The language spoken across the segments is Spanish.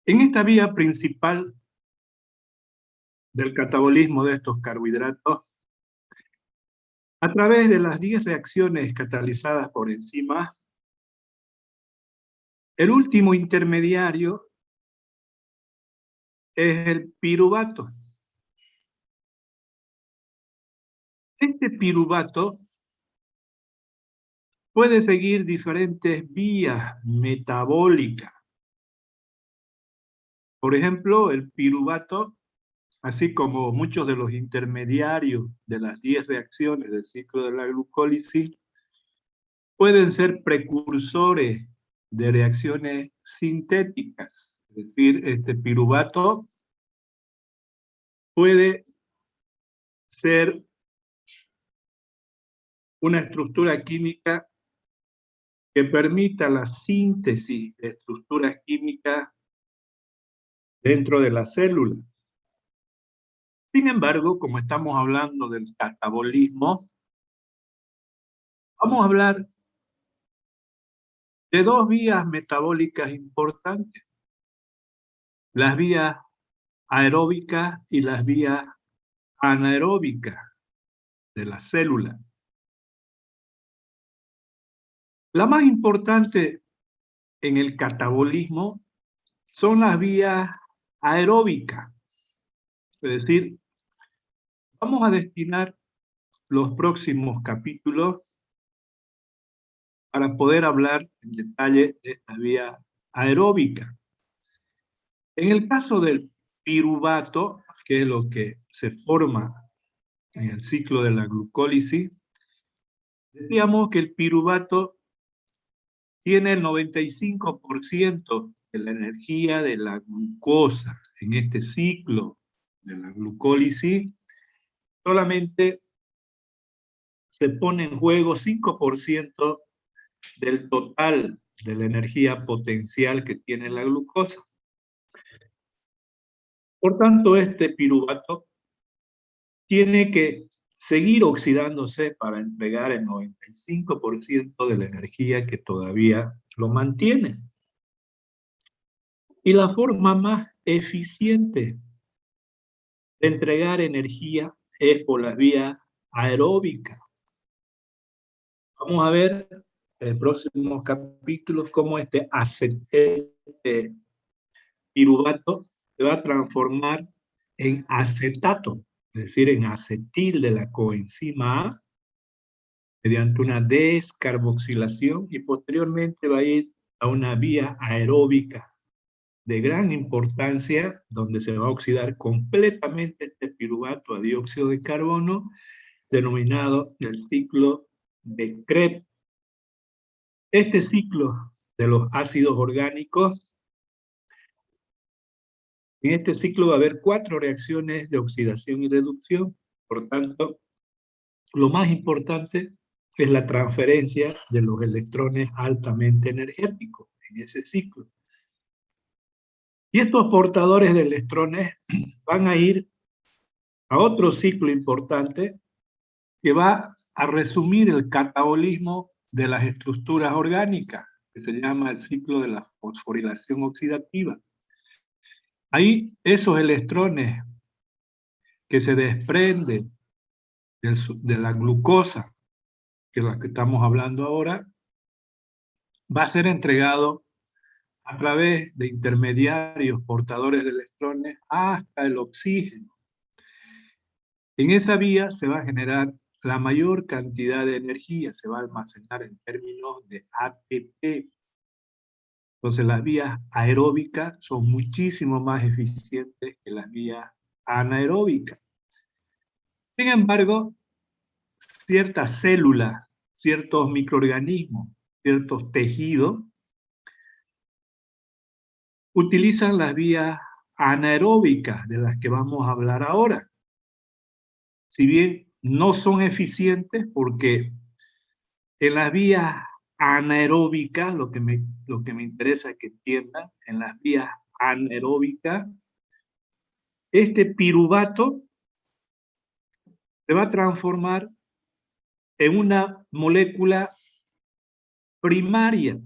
En esta vía principal del catabolismo de estos carbohidratos, a través de las 10 reacciones catalizadas por enzimas, el último intermediario es el piruvato. Este piruvato puede seguir diferentes vías metabólicas. Por ejemplo, el piruvato, así como muchos de los intermediarios de las 10 reacciones del ciclo de la glucólisis, pueden ser precursores de reacciones sintéticas. Es decir, este piruvato puede ser una estructura química que permita la síntesis de estructuras químicas dentro de la célula. Sin embargo, como estamos hablando del catabolismo, vamos a hablar de dos vías metabólicas importantes: las vías aeróbicas y las vías anaeróbicas de la célula. La más importante en el catabolismo son las vías aeróbicas. Es decir, vamos a destinar los próximos capítulos para poder hablar en detalle de esta vía aeróbica. En el caso del piruvato, que es lo que se forma en el ciclo de la glucólisis, decíamos que el piruvato tiene el 95% de la energía de la glucosa. En este ciclo de la glucólisis, solamente se pone en juego 5% del total de la energía potencial que tiene la glucosa. Por tanto, este piruvato tiene que seguir oxidándose para entregar el 95% de la energía que todavía lo mantiene. Y la forma más eficiente de entregar energía es por las vías aeróbicas. Vamos a ver en próximos capítulos cómo este piruvato se va a transformar en acetato, es decir, en acetil de la coenzima A, mediante una descarboxilación, y posteriormente va a ir a una vía aeróbica de gran importancia, donde se va a oxidar completamente este piruvato a dióxido de carbono, denominado el ciclo de Krebs. Este ciclo de los ácidos orgánicos, en este ciclo va a haber 4 reacciones de oxidación y reducción. Por tanto, lo más importante es la transferencia de los electrones altamente energéticos en ese ciclo. Y estos portadores de electrones van a ir a otro ciclo importante que va a resumir el catabolismo de las estructuras orgánicas, que se llama el ciclo de la fosforilación oxidativa. Ahí esos electrones que se desprenden de la glucosa, que es la que estamos hablando ahora, va a ser entregado a través de intermediarios portadores de electrones hasta el oxígeno. En esa vía se va a generar la mayor cantidad de energía, se va a almacenar en términos de ATP. Entonces las vías aeróbicas son muchísimo más eficientes que las vías anaeróbicas. Sin embargo, ciertas células, ciertos microorganismos, ciertos tejidos, utilizan las vías anaeróbicas de las que vamos a hablar ahora. Si bien no son eficientes, porque en las vías anaeróbicas, lo que me interesa que entiendan, en las vías anaeróbicas, este piruvato se va a transformar en una molécula primaria,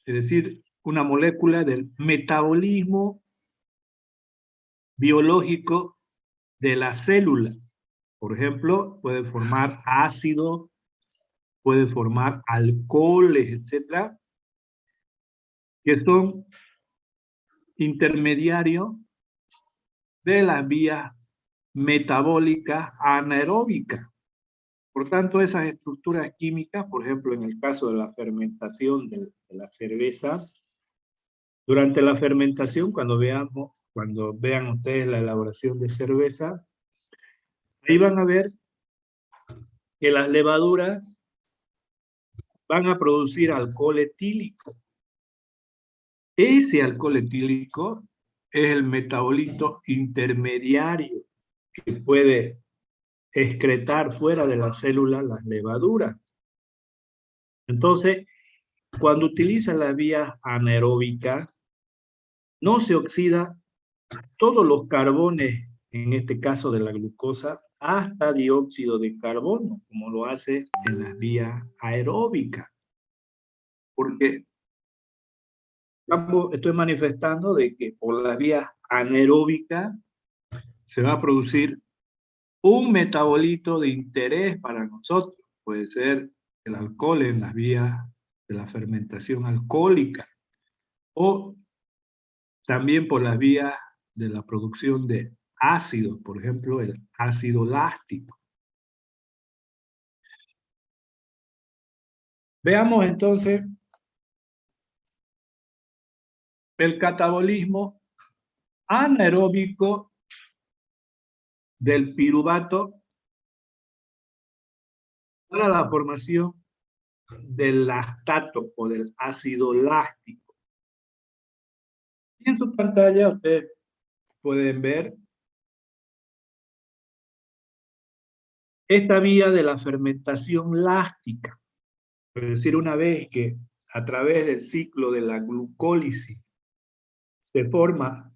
es decir, una molécula del metabolismo biológico de la célula. Por ejemplo, puede formar ácido, puede formar alcoholes, etcétera, que son intermediarios de las vías metabólicas anaeróbicas. Por tanto, esas estructuras químicas, por ejemplo, en el caso de la fermentación de la cerveza, durante la fermentación, cuando vean ustedes la elaboración de cerveza, ahí van a ver que las levaduras van a producir alcohol etílico. Ese alcohol etílico es el metabolito intermediario que puede excretar fuera de la célula las levaduras. Entonces, cuando utiliza la vía anaeróbica, no se oxida todos los carbones, en este caso de la glucosa, hasta dióxido de carbono, como lo hace en las vías aeróbicas. Porque estoy manifestando de que por las vías anaeróbicas se va a producir un metabolito de interés para nosotros. Puede ser el alcohol en las vías de la fermentación alcohólica o también por las vías de la producción de ácidos, por ejemplo, el ácido láctico. Veamos entonces el catabolismo anaeróbico del piruvato para la formación del lactato o del ácido láctico. Y en su pantalla ustedes pueden ver esta vía de la fermentación láctica. Es decir, una vez que a través del ciclo de la glucólisis se forma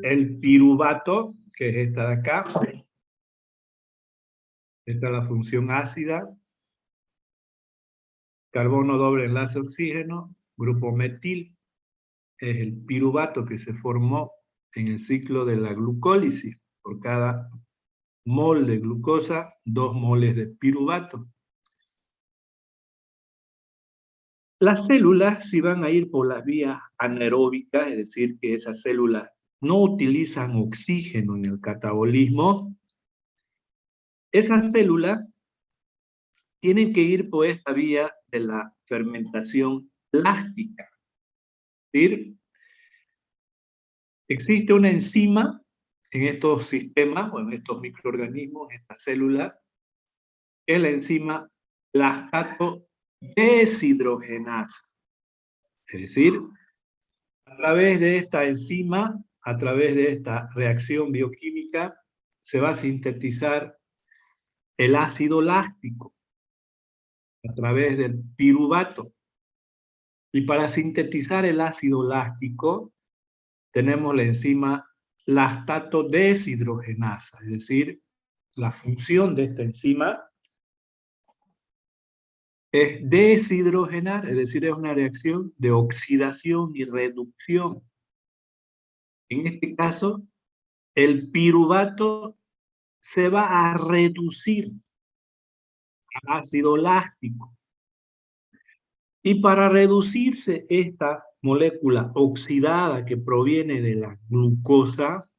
el piruvato, que es esta de acá. Esta es la función ácida. Carbono doble enlace oxígeno, grupo metil. Es el piruvato que se formó en el ciclo de la glucólisis. Por cada mol de glucosa, 2 moles de piruvato. Las células, si van a ir por las vías anaeróbicas, es decir, que esas células no utilizan oxígeno en el catabolismo, esas células tienen que ir por esta vía de la fermentación láctica. Es decir, existe una enzima en estos sistemas o en estos microorganismos, esta célula, que es la enzima lactato deshidrogenasa. Es decir, a través de esta enzima, a través de esta reacción bioquímica, se va a sintetizar el ácido láctico a través del piruvato. Y para sintetizar el ácido láctico, tenemos la enzima lactato deshidrogenasa, es decir, la función de esta enzima es deshidrogenar, es decir, es una reacción de oxidación y reducción. En este caso, el piruvato se va a reducir a ácido láctico. Y para reducirse esta molécula oxidada que proviene de la glucosa,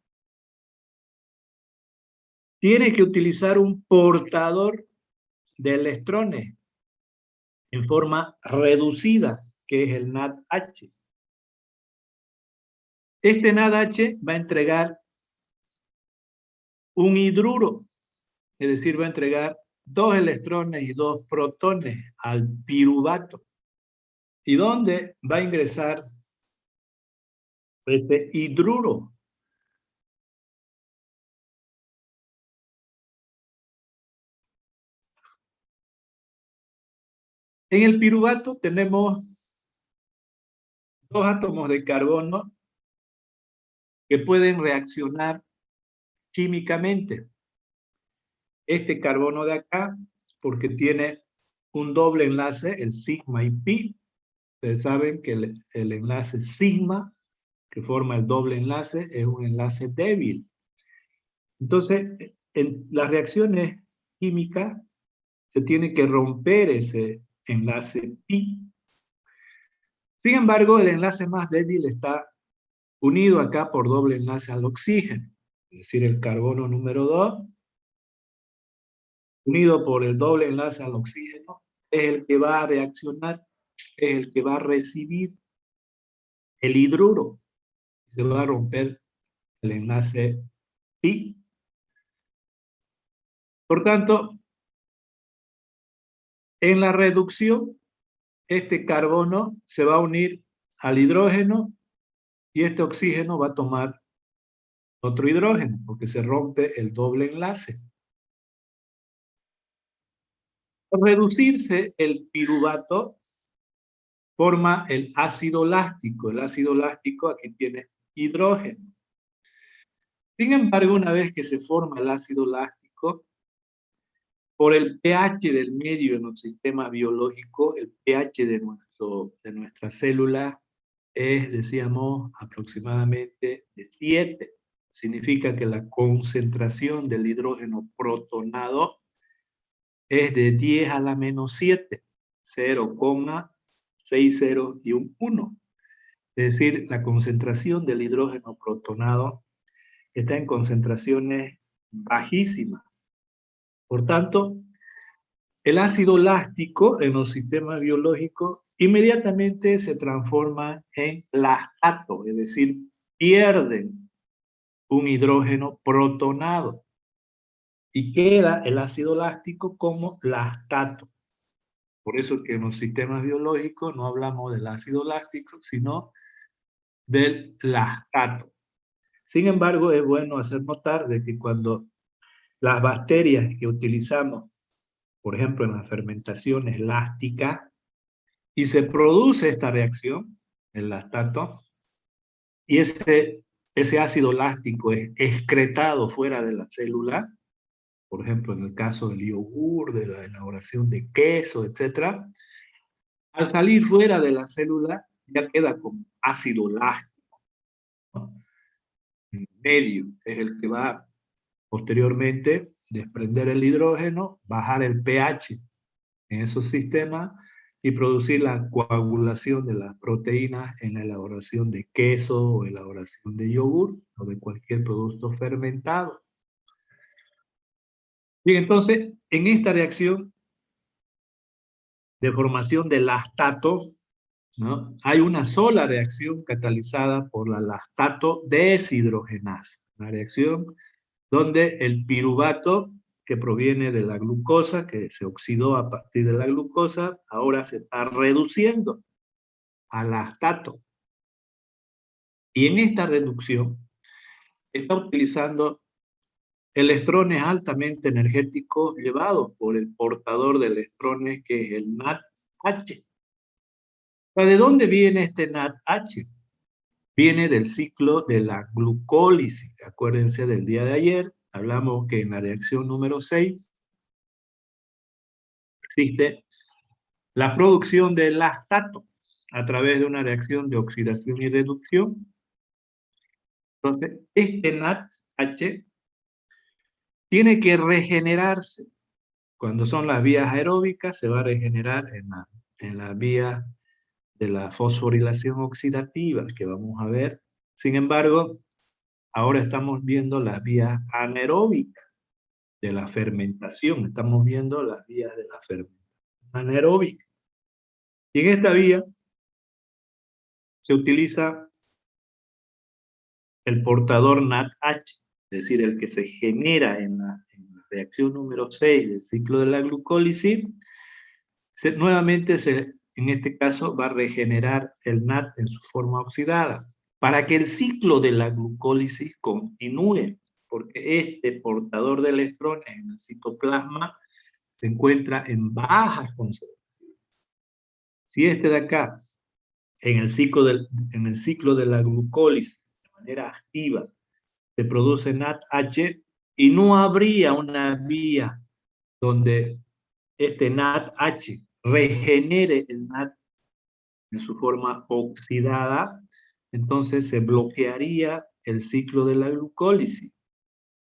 tiene que utilizar un portador de electrones en forma reducida, que es el NADH. Este NADH va a entregar un hidruro, es decir, va a entregar 2 electrones y 2 protones al piruvato. ¿Y dónde va a ingresar este hidruro? En el piruvato tenemos 2 átomos de carbono que pueden reaccionar químicamente. Este carbono de acá, porque tiene un doble enlace, el sigma y pi, Ustedes saben que el enlace sigma, que forma el doble enlace, es un enlace débil. Entonces, en las reacciones químicas se tiene que romper ese enlace pi. Sin embargo, el enlace más débil está unido acá por doble enlace al oxígeno. Es decir, el carbono número 2, unido por el doble enlace al oxígeno, es el que va a reaccionar, es el que va a recibir el hidruro. Se va a romper el enlace pi. Por tanto, en la reducción, este carbono se va a unir al hidrógeno y este oxígeno va a tomar otro hidrógeno, porque se rompe el doble enlace. Al reducirse el piruvato, forma el ácido láctico. El ácido láctico aquí tiene hidrógeno. Sin embargo, una vez que se forma el ácido láctico, por el pH del medio en los sistemas biológicos, el pH de nuestra célula es, decíamos, aproximadamente de 7. Significa que la concentración del hidrógeno protonado es de 10 a la menos 7, 0,60 y un 1. Es decir, la concentración del hidrógeno protonado está en concentraciones bajísimas. Por tanto, el ácido láctico en los sistemas biológicos inmediatamente se transforma en lactato, es decir, pierden un hidrógeno protonado y queda el ácido láctico como lactato. Por eso que en los sistemas biológicos no hablamos del ácido láctico, sino del lactato. Sin embargo, es bueno hacer notar de que cuando las bacterias que utilizamos, por ejemplo, en las fermentaciones lácticas, y se produce esta reacción, el lactato, y ese ácido láctico es excretado fuera de la célula, por ejemplo, en el caso del yogur, de la elaboración de queso, etc. Al salir fuera de la célula, ya queda como ácido láctico, ¿no? En medio es el que va posteriormente desprender el hidrógeno, bajar el pH en esos sistemas y producir la coagulación de las proteínas en la elaboración de queso o elaboración de yogur o de cualquier producto fermentado. Bien, entonces, en esta reacción de formación de lactato, ¿no?, hay una sola reacción catalizada por la lactato deshidrogenasa, una reacción donde el piruvato que proviene de la glucosa, que se oxidó a partir de la glucosa, ahora se está reduciendo a lactato. Y en esta reducción está utilizando electrones altamente energéticos llevados por el portador de electrones que es el NADH. ¿De dónde viene este NADH? Viene del ciclo de la glucólisis. Acuérdense del día de ayer, hablamos que en la reacción número 6 existe la producción de lactato a través de una reacción de oxidación y reducción. Entonces, este NADH tiene que regenerarse. Cuando son las vías aeróbicas, se va a regenerar en la vía de la fosforilación oxidativa, que vamos a ver. Sin embargo, ahora estamos viendo las vías anaeróbicas de la fermentación. Estamos viendo las vías de la fermentación anaeróbica. Y en esta vía se utiliza el portador NADH, es decir, el que se genera en la reacción número 6 del ciclo de la glucólisis. Nuevamente, en este caso, va a regenerar el NAD en su forma oxidada, para que el ciclo de la glucólisis continúe, porque este portador de electrones en el citoplasma se encuentra en bajas concentraciones. Si este de acá, en el ciclo de la glucólisis, de manera activa, se produce NADH, y no habría una vía donde este NADH regenere el NAD en su forma oxidada, entonces se bloquearía el ciclo de la glucólisis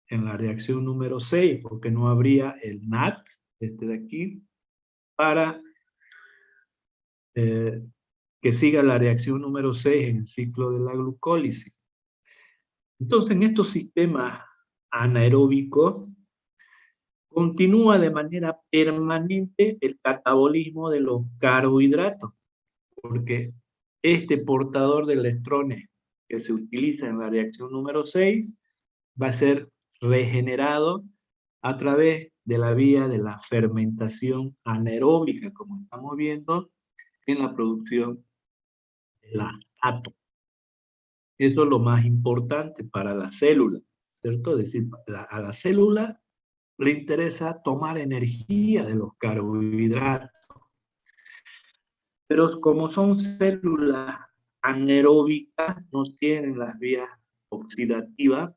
en la reacción número 6, porque no habría el NAT, este de aquí, para eh, que siga la reacción número 6 en el ciclo de la glucólisis. Entonces, en estos sistemas anaeróbicos, continúa de manera permanente el catabolismo de los carbohidratos, porque este portador de electrones que se utiliza en la reacción número 6 va a ser regenerado a través de la vía de la fermentación anaeróbica, como estamos viendo en la producción de lactato. Eso es lo más importante para la célula, ¿cierto? Es decir, a la célula le interesa tomar energía de los carbohidratos, pero como son células anaeróbicas, no tienen las vías oxidativas,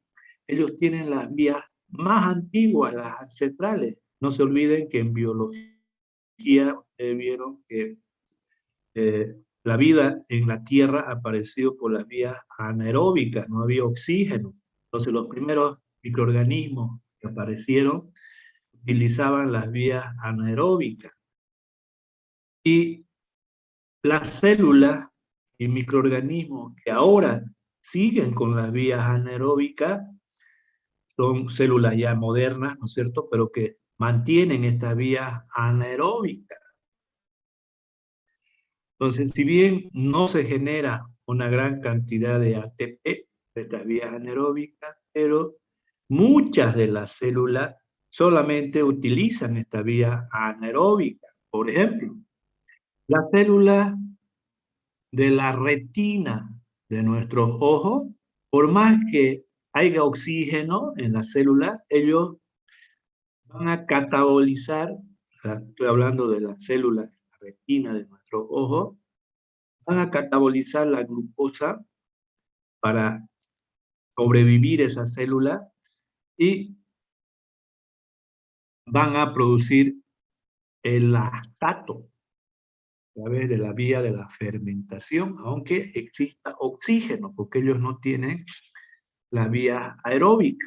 ellos tienen las vías más antiguas, las ancestrales. No se olviden que en biología vieron que la vida en la Tierra apareció por las vías anaeróbicas, no había oxígeno. Entonces los primeros microorganismos que aparecieron utilizaban las vías anaeróbicas. Y las células y microorganismos que ahora siguen con las vías anaeróbicas son células ya modernas, ¿no es cierto?, pero que mantienen estas vías anaeróbicas. Entonces, si bien no se genera una gran cantidad de ATP de estas vías anaeróbicas, pero muchas de las células solamente utilizan esta vía anaeróbica. Por ejemplo, las células de la retina de nuestros ojos, por más que haya oxígeno en la célula, ellos van a catabolizar, estoy hablando de las células de la retina de nuestros ojos, van a catabolizar la glucosa para sobrevivir esa célula y van a producir el lactato a través de la vía de la fermentación, aunque exista oxígeno, porque ellos no tienen la vía aeróbica.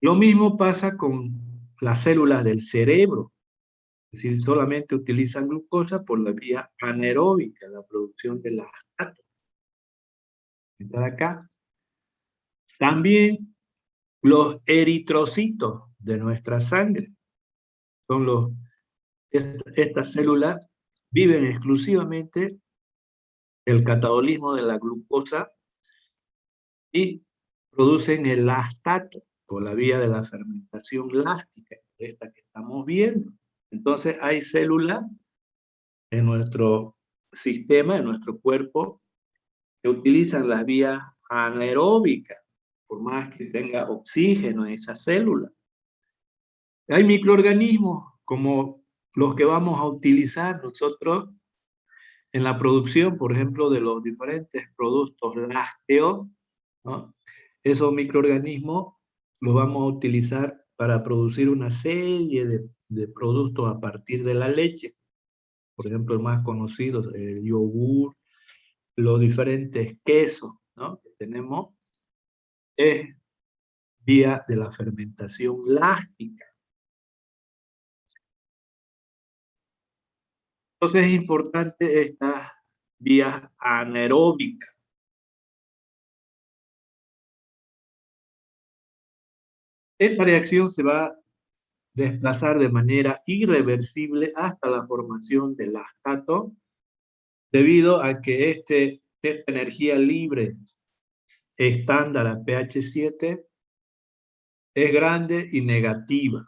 Lo mismo pasa con las células del cerebro, es decir, solamente utilizan glucosa por la vía anaeróbica, la producción de lactato. ¿Está acá? También los eritrocitos de nuestra sangre son estas células viven exclusivamente el catabolismo de la glucosa y producen el lactato por la vía de la fermentación láctica, esta que estamos viendo. Entonces hay células en nuestro sistema, en nuestro cuerpo, que utilizan las vías anaeróbicas, por más que tenga oxígeno en esa célula. Hay microorganismos como los que vamos a utilizar nosotros en la producción, por ejemplo, de los diferentes productos lácteos, ¿no? Esos microorganismos los vamos a utilizar para producir una serie de productos a partir de la leche. Por ejemplo, el más conocido, el yogur, los diferentes quesos, ¿no?, que tenemos, es vía de la fermentación láctica. Entonces es importante estas vías anaeróbicas. Esta reacción se va a desplazar de manera irreversible hasta la formación del lactato, debido a que esta energía libre estándar a pH 7 es grande y negativa.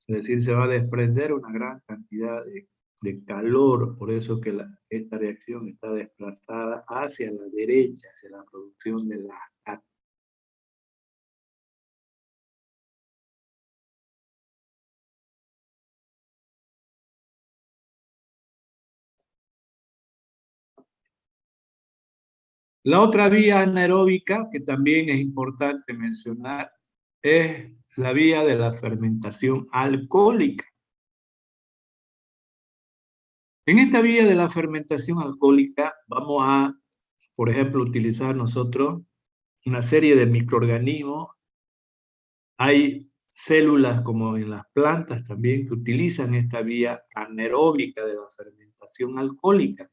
Es decir, se va a desprender una gran cantidad de calor, por eso que esta reacción está desplazada hacia la derecha, hacia la producción de lactato. La otra vía anaeróbica, que también es importante mencionar, es la vía de la fermentación alcohólica. En esta vía de la fermentación alcohólica vamos a, por ejemplo, utilizar nosotros una serie de microorganismos. Hay células como en las plantas también que utilizan esta vía anaeróbica de la fermentación alcohólica.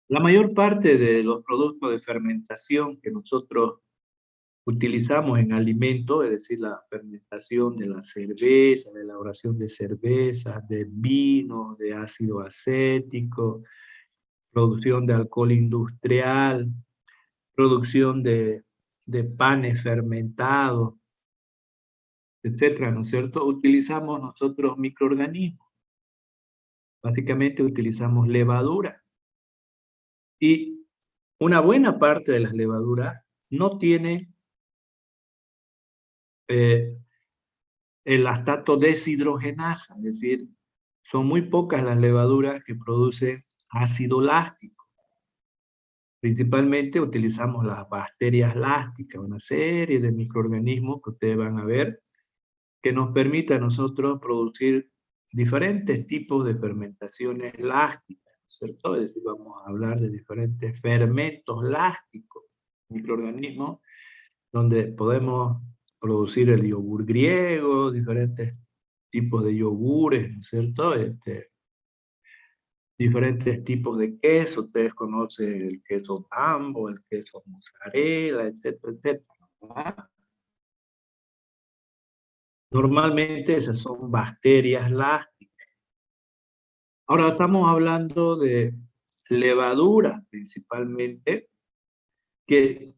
La mayor parte de los productos de fermentación que nosotros utilizamos en alimentos, es decir, la fermentación de la cerveza, la elaboración de cervezas, de vino, de ácido acético, producción de alcohol industrial, producción de panes fermentados, etcétera, ¿no es cierto? Utilizamos nosotros microorganismos. Básicamente utilizamos levadura. Y una buena parte de las levaduras no tiene eh, el lactato deshidrogenasa, es decir, son muy pocas las levaduras que producen ácido láctico. Principalmente utilizamos las bacterias lácticas, una serie de microorganismos que ustedes van a ver, que nos permite a nosotros producir diferentes tipos de fermentaciones lácticas, ¿cierto? Es decir, vamos a hablar de diferentes fermentos lácticos, microorganismos, donde podemos producir el yogur griego, diferentes tipos de yogures, ¿no es cierto? Diferentes tipos de queso, ustedes conocen el queso Tambo, el queso mozzarella, etcétera, etcétera, ¿verdad? Normalmente esas son bacterias lácticas. Ahora estamos hablando de levadura principalmente, que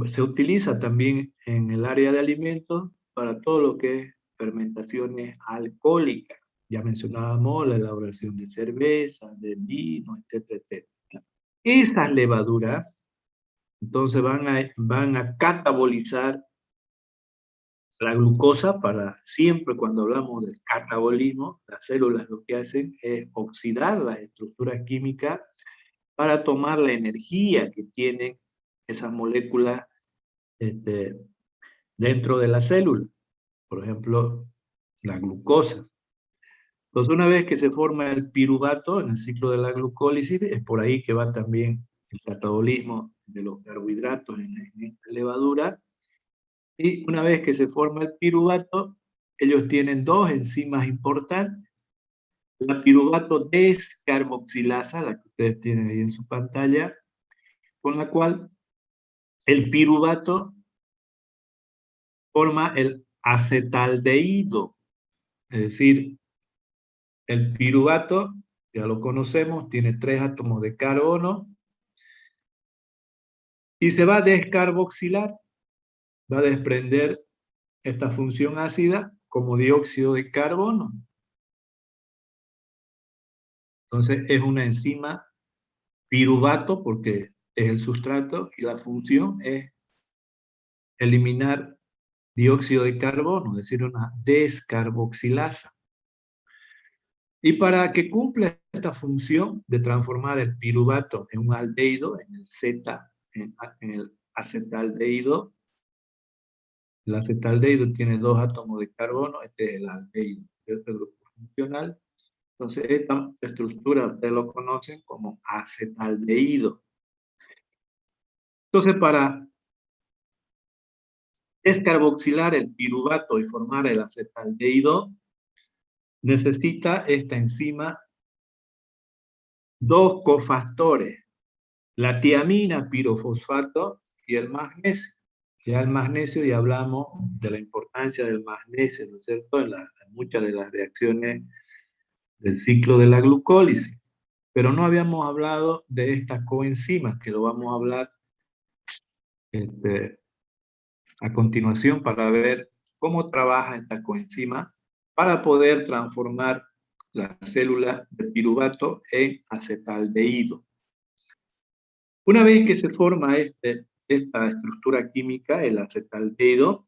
se utiliza también en el área de alimentos para todo lo que es fermentaciones alcohólicas. Ya mencionábamos la elaboración de cerveza, de vino, etcétera, etcétera. Esas levaduras, entonces, van a catabolizar la glucosa para, siempre cuando hablamos del catabolismo, las células lo que hacen es oxidar las estructuras químicas para tomar la energía que tienen esas moléculas este, dentro de la célula. Por ejemplo, la glucosa. Entonces, una vez que se forma el piruvato en el ciclo de la glucólisis, es por ahí que va también el catabolismo de los carbohidratos en esta levadura. Y una vez que se forma el piruvato, ellos tienen dos enzimas importantes. La piruvato descarboxilasa, la que ustedes tienen ahí en su pantalla, con la cual el piruvato forma el acetaldehído. Es decir, el piruvato, ya lo conocemos, tiene 3 átomos de carbono y se va a descarboxilar, va a desprender esta función ácida como dióxido de carbono. Entonces es una enzima piruvato porque es el sustrato y la función es eliminar dióxido de carbono, es decir, una descarboxilasa. Y para que cumpla esta función de transformar el piruvato en un aldehído, en el Z, en el acetaldehído, el acetaldehído tiene 2 átomos de carbono, este es el aldehído, este grupo funcional. Entonces, esta estructura ustedes lo conocen como acetaldehído. Entonces, para descarboxilar el piruvato y formar el acetaldehído, necesita esta enzima dos cofactores, la tiamina pirofosfato y el magnesio. Ya el magnesio, ya hablamos de la importancia del magnesio, ¿no es cierto?, en muchas de las reacciones del ciclo de la glucólisis. Pero no habíamos hablado de estas coenzimas, que lo vamos a hablar a continuación para ver cómo trabaja esta coenzima para poder transformar las células de piruvato en acetaldehído. Una vez que se forma esta estructura química, el acetaldehído,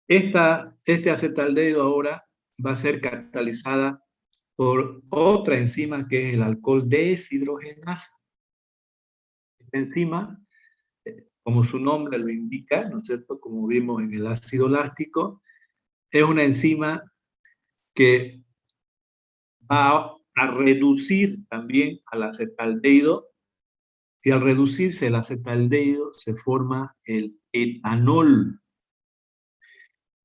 este acetaldehído ahora va a ser catalizada por otra enzima que es el alcohol deshidrogenasa. Esta enzima, como su nombre lo indica, ¿no es cierto?, como vimos en el ácido láctico, es una enzima que va a reducir también al acetaldehído, y al reducirse el acetaldehído se forma el etanol.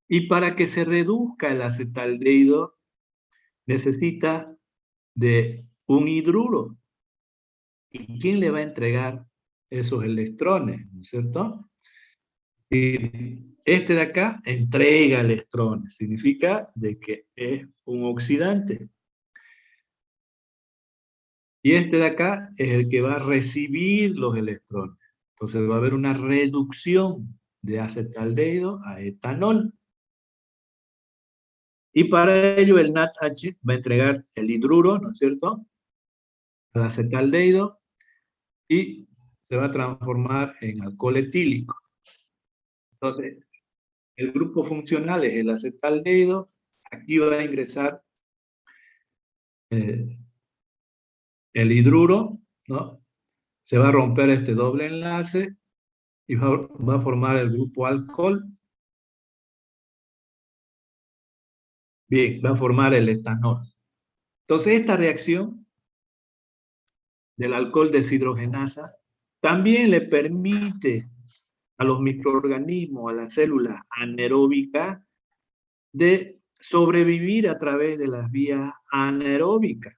Y para que se reduzca el acetaldehído necesita de un hidruro. ¿Y quién le va a entregar esos electrones? ¿No es cierto? Y este de acá entrega electrones, significa de que es un oxidante. Y este de acá es el que va a recibir los electrones. Entonces va a haber una reducción de acetaldehído a etanol. Y para ello el NADH va a entregar el hidruro, ¿no es cierto?, al acetaldehído, y se va a transformar en alcohol etílico. Entonces, el grupo funcional es el acetaldehído. Aquí va a ingresar el hidruro, ¿no? Se va a romper este doble enlace y va a formar el grupo alcohol. Bien, va a formar el etanol. Entonces, esta reacción del alcohol deshidrogenasa también le permite a los microorganismos, a las células anaeróbicas, de sobrevivir a través de las vías anaeróbicas.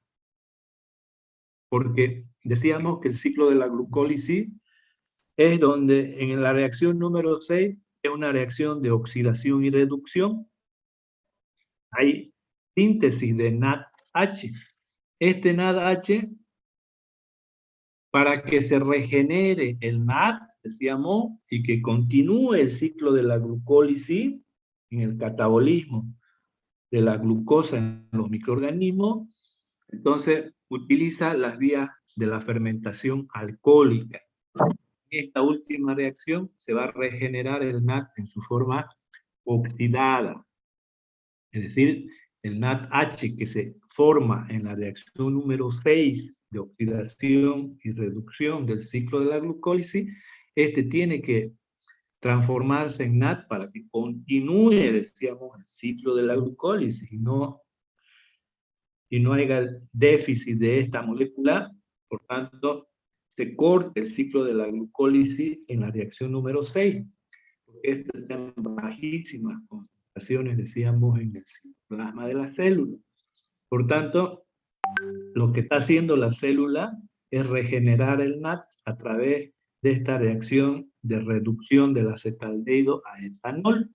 Porque decíamos que el ciclo de la glucólisis es donde en la reacción número 6 es una reacción de oxidación y reducción. Hay síntesis de NADH. Este NADH, para que se regenere el NAD, decíamos, y que continúe el ciclo de la glucólisis en el catabolismo de la glucosa en los microorganismos, entonces utiliza las vías de la fermentación alcohólica. En esta última reacción se va a regenerar el NAD en su forma oxidada. Es decir, el NADH que se forma en la reacción número 6 de oxidación y reducción del ciclo de la glucólisis, este tiene que transformarse en NAD para que continúe, decíamos, el ciclo de la glucólisis y no haya déficit de esta molécula. Por tanto, se corta el ciclo de la glucólisis en la reacción número 6, porque esto está en bajísimas concentraciones, decíamos, en el citoplasma de la célula. Por tanto, lo que está haciendo la célula es regenerar el NAD a través de esta reacción de reducción del acetaldehído a etanol.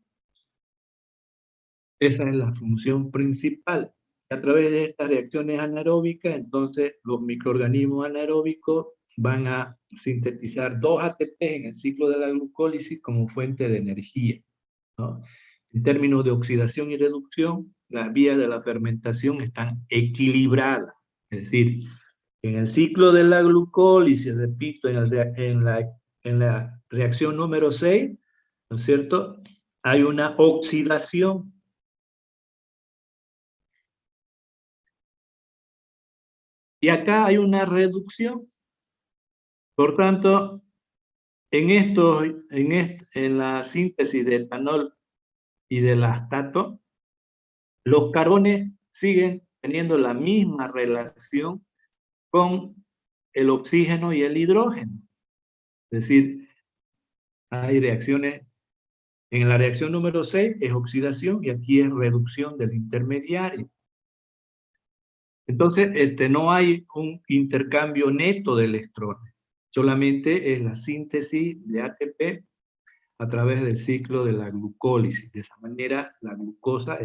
Esa es la función principal. A través de estas reacciones anaeróbicas, entonces los microorganismos anaeróbicos van a sintetizar 2 ATP en el ciclo de la glucólisis como fuente de energía, ¿no? En términos de oxidación y reducción, las vías de la fermentación están equilibradas. Es decir, en el ciclo de la glucólisis, repito, en la reacción número 6, ¿no es cierto?, hay una oxidación. Y acá hay una reducción. Por tanto, en la síntesis de etanol y de lactato, los carbones siguen teniendo la misma relación con el oxígeno y el hidrógeno. Es decir, hay reacciones, en la reacción número 6 es oxidación y aquí es reducción del intermediario. Entonces, no hay un intercambio neto de electrones, solamente es la síntesis de ATP a través del ciclo de la glucólisis. De esa manera, la glucosa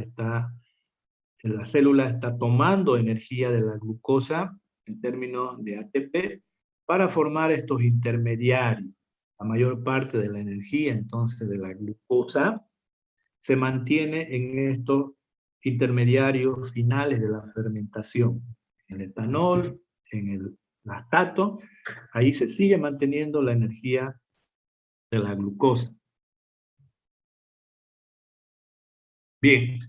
la célula está tomando energía de la glucosa en términos de ATP para formar estos intermediarios. La mayor parte de la energía, entonces, de la glucosa se mantiene en estos intermediarios finales de la fermentación. En el etanol, en el lactato, ahí se sigue manteniendo la energía de la glucosa. Bien,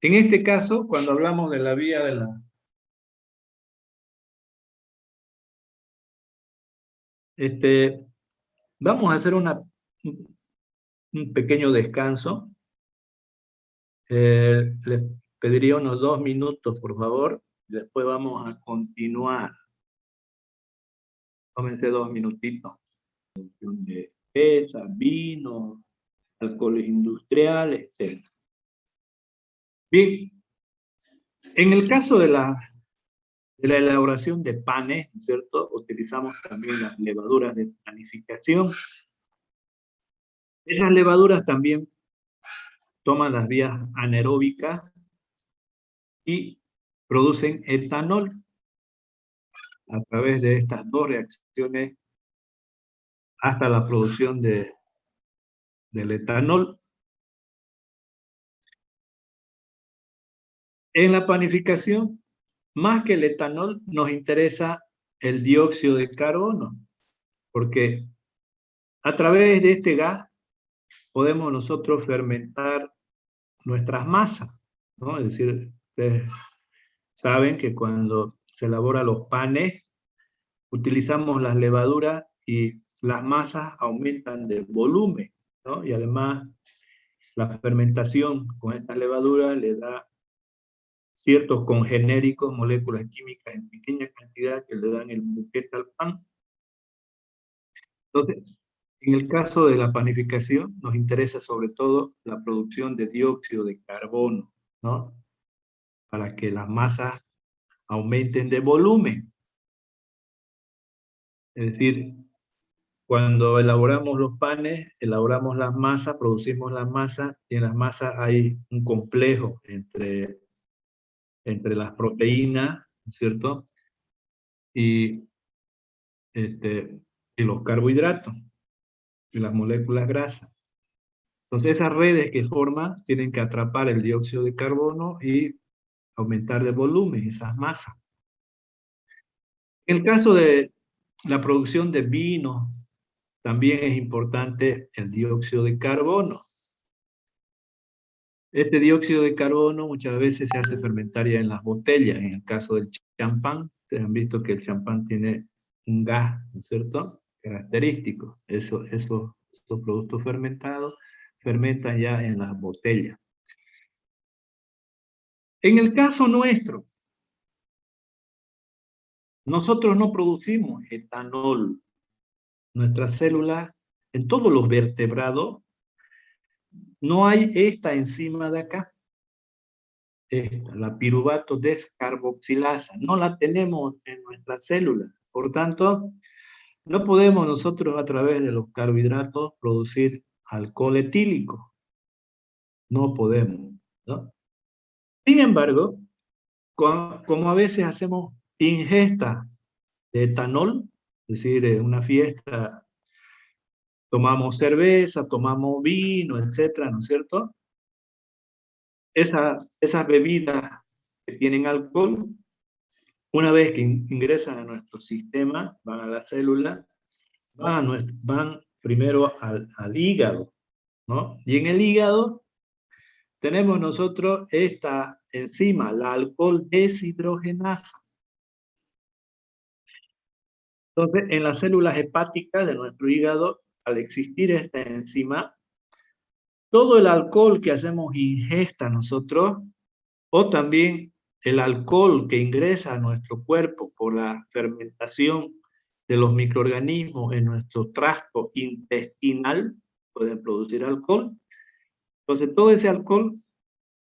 en este caso, cuando hablamos de la vía de la... vamos a hacer un pequeño descanso. Les pediría unos 2 minutos, por favor. Después vamos a continuar. Tómense 2 minutitos. De cerveza, vino, alcoholes industriales, etc. Bien, en el caso de la elaboración de panes, ¿no es cierto? Utilizamos también las levaduras de panificación. Esas levaduras también toman las vías anaeróbicas y producen etanol a través de estas dos reacciones hasta la producción del etanol. En la panificación, más que el etanol, nos interesa el dióxido de carbono, porque a través de este gas podemos nosotros fermentar nuestras masas, ¿no? Es decir, ustedes saben que cuando se elaboran los panes, utilizamos las levaduras y las masas aumentan de volumen, ¿no? Y además la fermentación con estas levaduras le da ciertos congenéricos, moléculas químicas en pequeña cantidad que le dan el buquete al pan. Entonces, en el caso de la panificación, nos interesa sobre todo la producción de dióxido de carbono, ¿no? Para que las masas aumenten de volumen. Es decir, cuando elaboramos los panes, elaboramos las masas, producimos las masas, y en las masas hay un complejo entre las proteínas, ¿cierto? Y, y los carbohidratos y las moléculas grasas. Entonces esas redes que forman tienen que atrapar el dióxido de carbono y aumentar de volumen esas masas. En el caso de la producción de vino, también es importante el dióxido de carbono. Este dióxido de carbono muchas veces se hace fermentar ya en las botellas. En el caso del champán, ustedes han visto que el champán tiene un gas, ¿no es cierto? Característico. Esos productos fermentados fermentan ya en las botellas. En el caso nuestro, nosotros no producimos etanol. Nuestras células, en todos los vertebrados, no hay esta enzima de acá, la piruvato descarboxilasa, no la tenemos en nuestras células. Por tanto, no podemos nosotros a través de los carbohidratos producir alcohol etílico. No podemos, ¿no? Sin embargo, como a veces hacemos ingesta de etanol, es decir, en una fiesta tomamos cerveza, tomamos vino, etcétera, ¿no es cierto? Esas bebidas que tienen alcohol, una vez que ingresan a nuestro sistema, van a la célula, van primero al hígado, ¿no? Y en el hígado tenemos nosotros esta enzima, la alcohol deshidrogenasa. Entonces, en las células hepáticas de nuestro hígado, al existir esta enzima, todo el alcohol que hacemos ingesta nosotros, o también el alcohol que ingresa a nuestro cuerpo por la fermentación de los microorganismos en nuestro tracto intestinal, pueden producir alcohol. Entonces, todo ese alcohol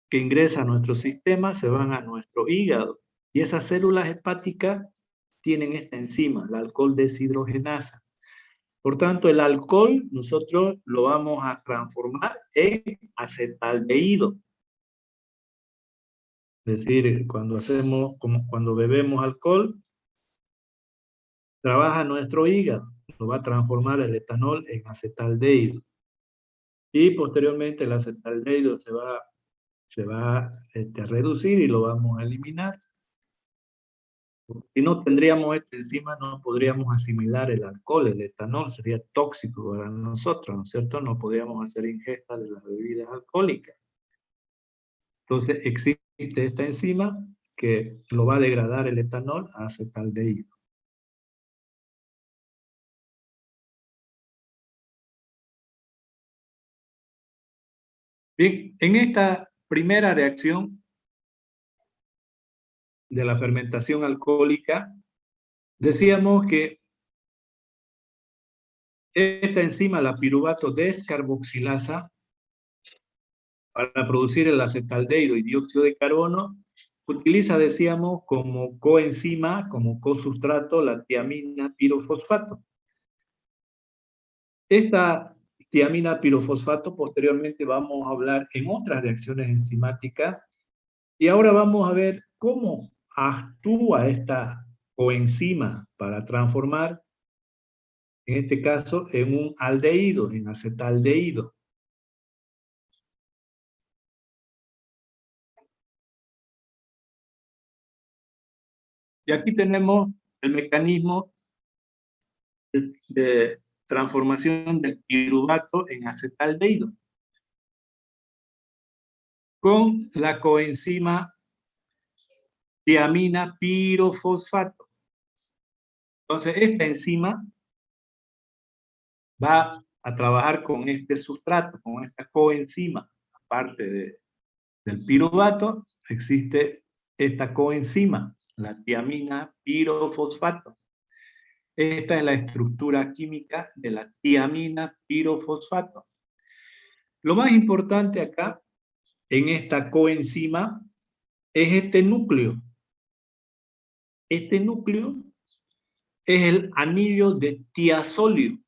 que ingresa a nuestro sistema se van a nuestro hígado. Y esas células hepáticas tienen esta enzima, la alcohol deshidrogenasa. Por tanto, el alcohol nosotros lo vamos a transformar en acetaldehído. Es decir, cuando bebemos alcohol, trabaja nuestro hígado, lo va a transformar el etanol en acetaldehído. Y posteriormente el acetaldehído se va a reducir y lo vamos a eliminar. Si no tendríamos esta enzima, no podríamos asimilar el alcohol, el etanol, sería tóxico para nosotros, ¿no es cierto? No podríamos hacer ingesta de las bebidas alcohólicas. Entonces existe esta enzima que lo va a degradar el etanol a acetaldehído. Bien, en esta primera reacción de la fermentación alcohólica, decíamos que esta enzima, la piruvato descarboxilasa, para producir el acetaldehído y dióxido de carbono, utiliza, decíamos, como coenzima, como cosustrato, la tiamina pirofosfato. Esta tiamina pirofosfato, posteriormente vamos a hablar en otras reacciones enzimáticas, y ahora vamos a ver cómo actúa esta coenzima para transformar, en este caso, en un aldehído, en acetaldehído. Y aquí tenemos el mecanismo de transformación del piruvato en acetaldehído con la coenzima tiamina pirofosfato. Entonces, esta enzima va a trabajar con este sustrato, con esta coenzima. Aparte del piruvato, existe esta coenzima, la tiamina pirofosfato. Esta es la estructura química de la tiamina pirofosfato. Lo más importante acá, en esta coenzima, es este núcleo. Este núcleo es el anillo de tiazolio.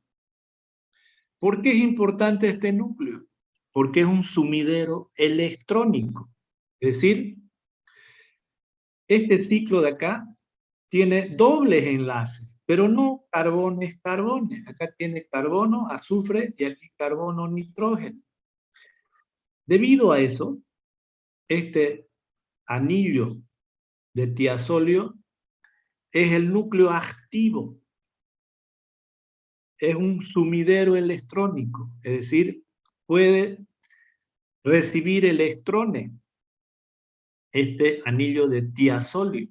¿Por qué es importante este núcleo? Porque es un sumidero electrónico. Es decir, este ciclo de acá tiene dobles enlaces, pero no carbones. Acá tiene carbono, azufre y aquí carbono, nitrógeno. Debido a eso, este anillo de tiazolio es el núcleo activo. Es un sumidero electrónico, es decir, puede recibir electrones este anillo de tiazolio.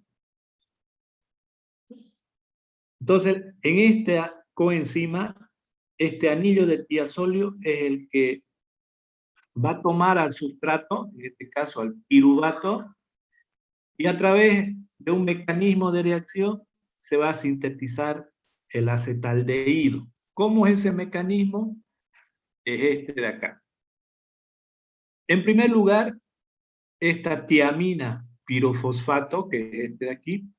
Entonces, en esta coenzima, este anillo de tiazolio es el que va a tomar al sustrato, en este caso al piruvato, y a través de un mecanismo de reacción se va a sintetizar el acetaldehído. ¿Cómo es ese mecanismo? Es este de acá. En primer lugar, esta tiamina pirofosfato, que es este de aquí,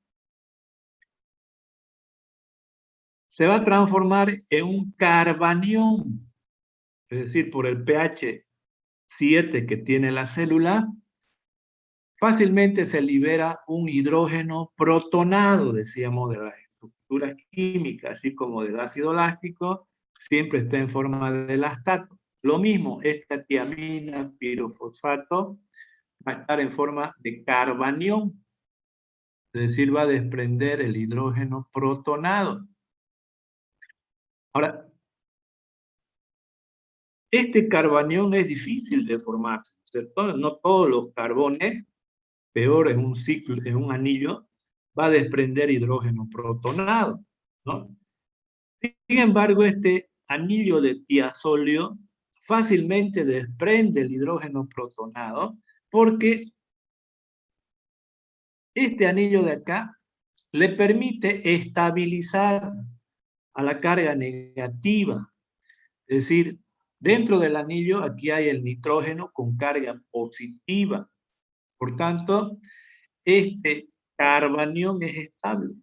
se va a transformar en un carbanión, es decir, por el pH 7 que tiene la célula, fácilmente se libera un hidrógeno protonado, decíamos, de las estructuras químicas, así como del ácido láctico, siempre está en forma de lactato. Lo mismo, esta tiamina pirofosfato va a estar en forma de carbanión, es decir, va a desprender el hidrógeno protonado. Ahora, este carbanión es difícil de formarse, ¿cierto? No todos los carbones, peor en un ciclo, en un anillo, va a desprender hidrógeno protonado, ¿no? Sin embargo, este anillo de tiazolio fácilmente desprende el hidrógeno protonado porque este anillo de acá le permite estabilizar a la carga negativa. Es decir, dentro del anillo aquí hay el nitrógeno con carga positiva. Por tanto, este carbanión es estable.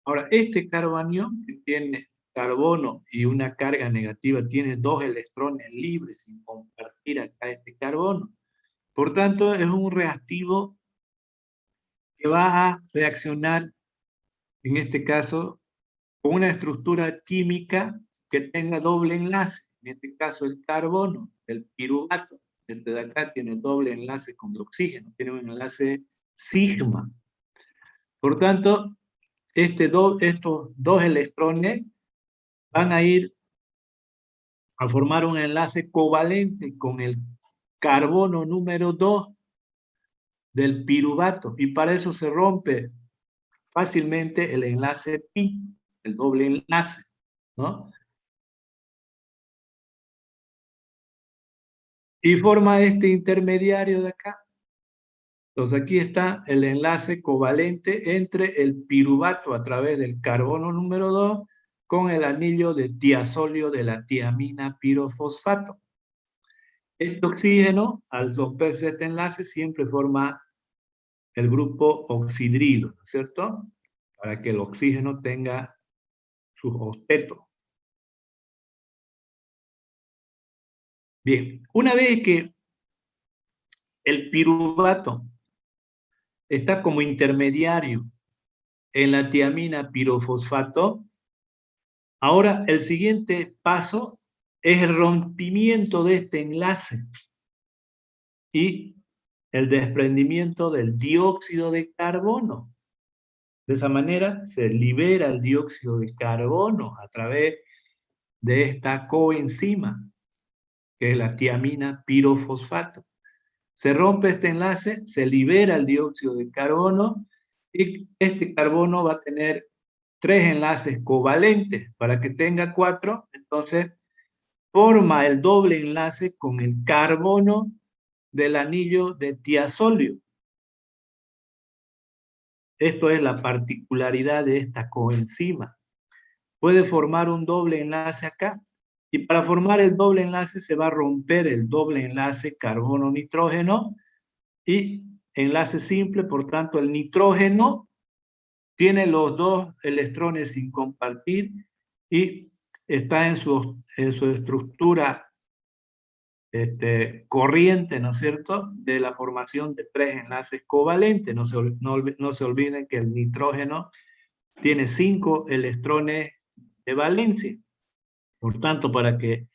Ahora, este carbanión que tiene carbono y una carga negativa, tiene dos electrones libres sin compartir acá este carbono. Por tanto, es un reactivo que va a reaccionar, en este caso, con una estructura química que tenga doble enlace. En este caso, el carbono, el piruvato, este de acá tiene doble enlace con el oxígeno, tiene un enlace sigma. Por tanto, estos dos electrones van a ir a formar un enlace covalente con el carbono número 2 del piruvato, y para eso se rompe fácilmente el enlace pi, el doble enlace, ¿no? Y forma este intermediario de acá, Entonces aquí está el enlace covalente entre el piruvato a través del carbono número 2 con el anillo de tiazolio de la tiamina pirofosfato. Este oxígeno, al romperse este enlace, siempre forma el grupo oxidrilo, ¿no es cierto? Para que el oxígeno tenga sus octetos. Bien, una vez que el piruvato está como intermediario en la tiamina pirofosfato, ahora el siguiente paso es el rompimiento de este enlace y el desprendimiento del dióxido de carbono. De esa manera se libera el dióxido de carbono a través de esta coenzima, que es la tiamina pirofosfato. Se rompe este enlace, se libera el dióxido de carbono y este carbono va a tener 3 enlaces covalentes. Para que tenga 4, entonces forma el doble enlace con el carbono del anillo de tiazolio. Esto es la particularidad de esta coenzima. Puede formar un doble enlace acá. Y para formar el doble enlace se va a romper el doble enlace carbono-nitrógeno y enlace simple, por tanto el nitrógeno tiene los 2 electrones sin compartir y está en su estructura corriente, ¿no es cierto?, de la formación de 3 enlaces covalentes. No se olviden que el nitrógeno tiene 5 electrones de valencia. Por tanto, para que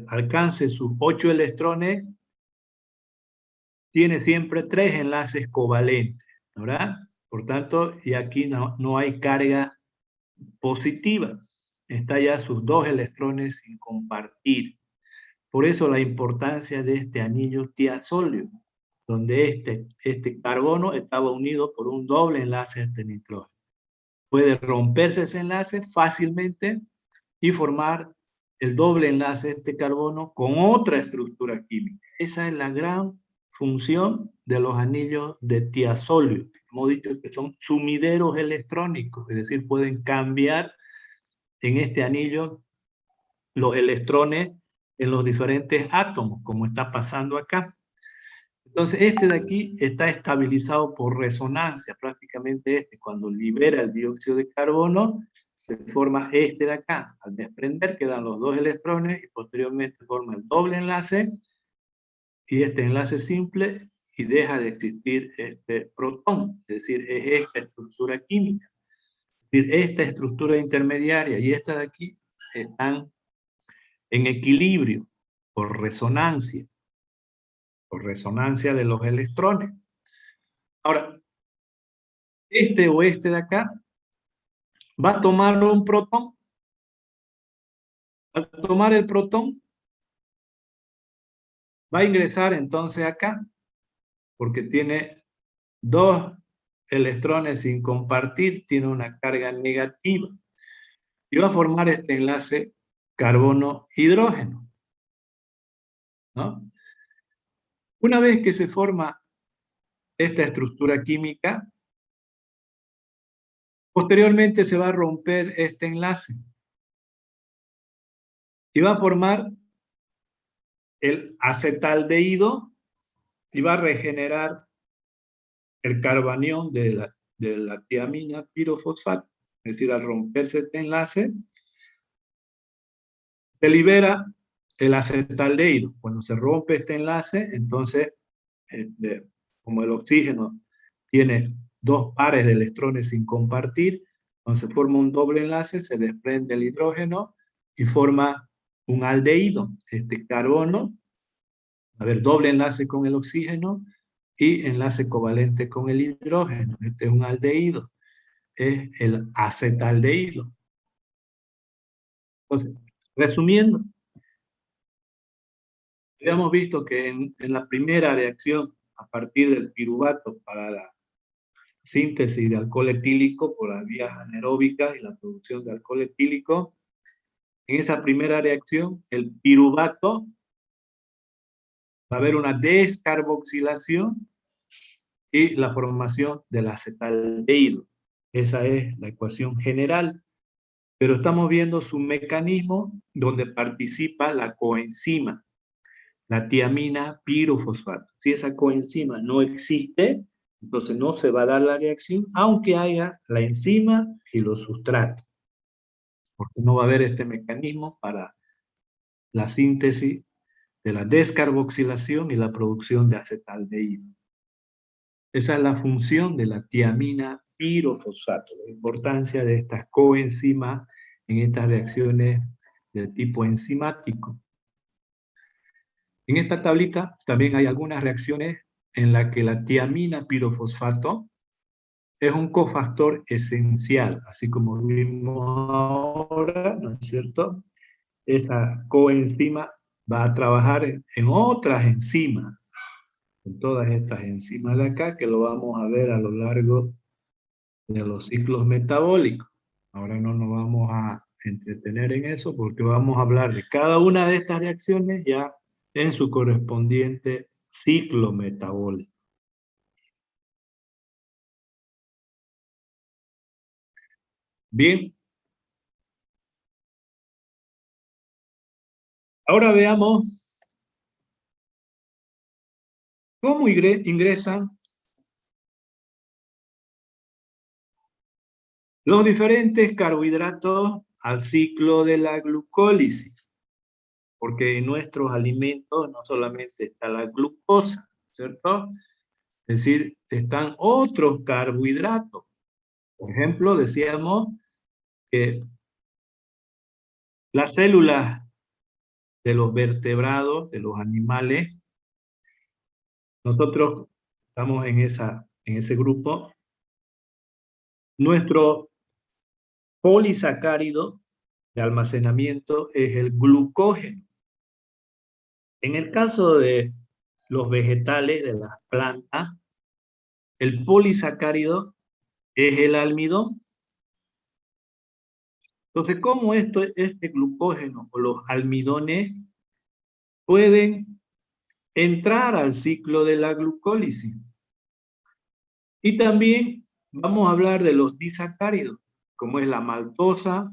alcance sus 8 electrones, tiene siempre 3 enlaces covalentes, ¿verdad? Por tanto, y aquí no hay carga positiva. Está ya sus 2 electrones sin compartir. Por eso la importancia de este anillo tiazolio, donde este carbono estaba unido por un doble enlace a este nitrógeno. Puede romperse ese enlace fácilmente y formar el doble enlace de este carbono con otra estructura química. Esa es la gran función de los anillos de tiazolio. Hemos dicho que son sumideros electrónicos, es decir, pueden cambiar en este anillo los electrones en los diferentes átomos, como está pasando acá. Entonces, este de aquí está estabilizado por resonancia, prácticamente cuando libera el dióxido de carbono, se forma este de acá. Al desprender quedan los 2 electrones y posteriormente forma el doble enlace y este enlace simple y deja de existir este protón, es decir, es esta estructura química. Es decir, esta estructura intermediaria y esta de aquí están en equilibrio por resonancia de los electrones. Ahora, este o este de acá va a tomar un protón. Al tomar el protón, va a ingresar entonces acá, porque tiene 2 electrones sin compartir, tiene una carga negativa. Y va a formar este enlace carbono-hidrógeno, ¿no? Una vez que se forma esta estructura química, posteriormente se va a romper este enlace y va a formar el acetaldehído y va a regenerar el carbanión de la tiamina pirofosfato. Es decir, al romperse este enlace, se libera el acetaldehído. Cuando se rompe este enlace, entonces, como el oxígeno tiene 2 pares de electrones sin compartir, cuando se forma un doble enlace, se desprende el hidrógeno y forma un aldehído. Este carbono, a ver, doble enlace con el oxígeno y enlace covalente con el hidrógeno. Este es un aldehído, es el acetaldehído. Entonces, resumiendo, habíamos visto que en la primera reacción, a partir del piruvato para la síntesis de alcohol etílico por las vías anaeróbicas y la producción de alcohol etílico, en esa primera reacción, el piruvato va a haber una descarboxilación y la formación del acetaldehído. Esa es la ecuación general, pero estamos viendo su mecanismo donde participa la coenzima, la tiamina pirofosfato. Si esa coenzima no existe, entonces no se va a dar la reacción, aunque haya la enzima y los sustratos, porque no va a haber este mecanismo para la síntesis de la descarboxilación y la producción de acetaldehído. Esa es la función de la tiamina pirofosfato, la importancia de estas coenzimas en estas reacciones de tipo enzimático. En esta tablita también hay algunas reacciones en las que la tiamina pirofosfato es un cofactor esencial, así como vimos ahora, ¿no es cierto? Esa coenzima va a trabajar en otras enzimas, en todas estas enzimas de acá, que lo vamos a ver a lo largo de los ciclos metabólicos. Ahora no nos vamos a entretener en eso porque vamos a hablar de cada una de estas reacciones ya en su correspondiente ciclo metabólico. Bien, ahora veamos cómo ingresan los diferentes carbohidratos al ciclo de la glucólisis, porque en nuestros alimentos no solamente está la glucosa, ¿cierto? Es decir, están otros carbohidratos. Por ejemplo, decíamos que las células de los vertebrados, de los animales, nosotros estamos en ese grupo. Nuestro polisacárido de almacenamiento es el glucógeno. En el caso de los vegetales, de las plantas, el polisacárido es el almidón. Entonces, ¿cómo este glucógeno o los almidones pueden entrar al ciclo de la glucólisis? Y también vamos a hablar de los disacáridos, como es la maltosa,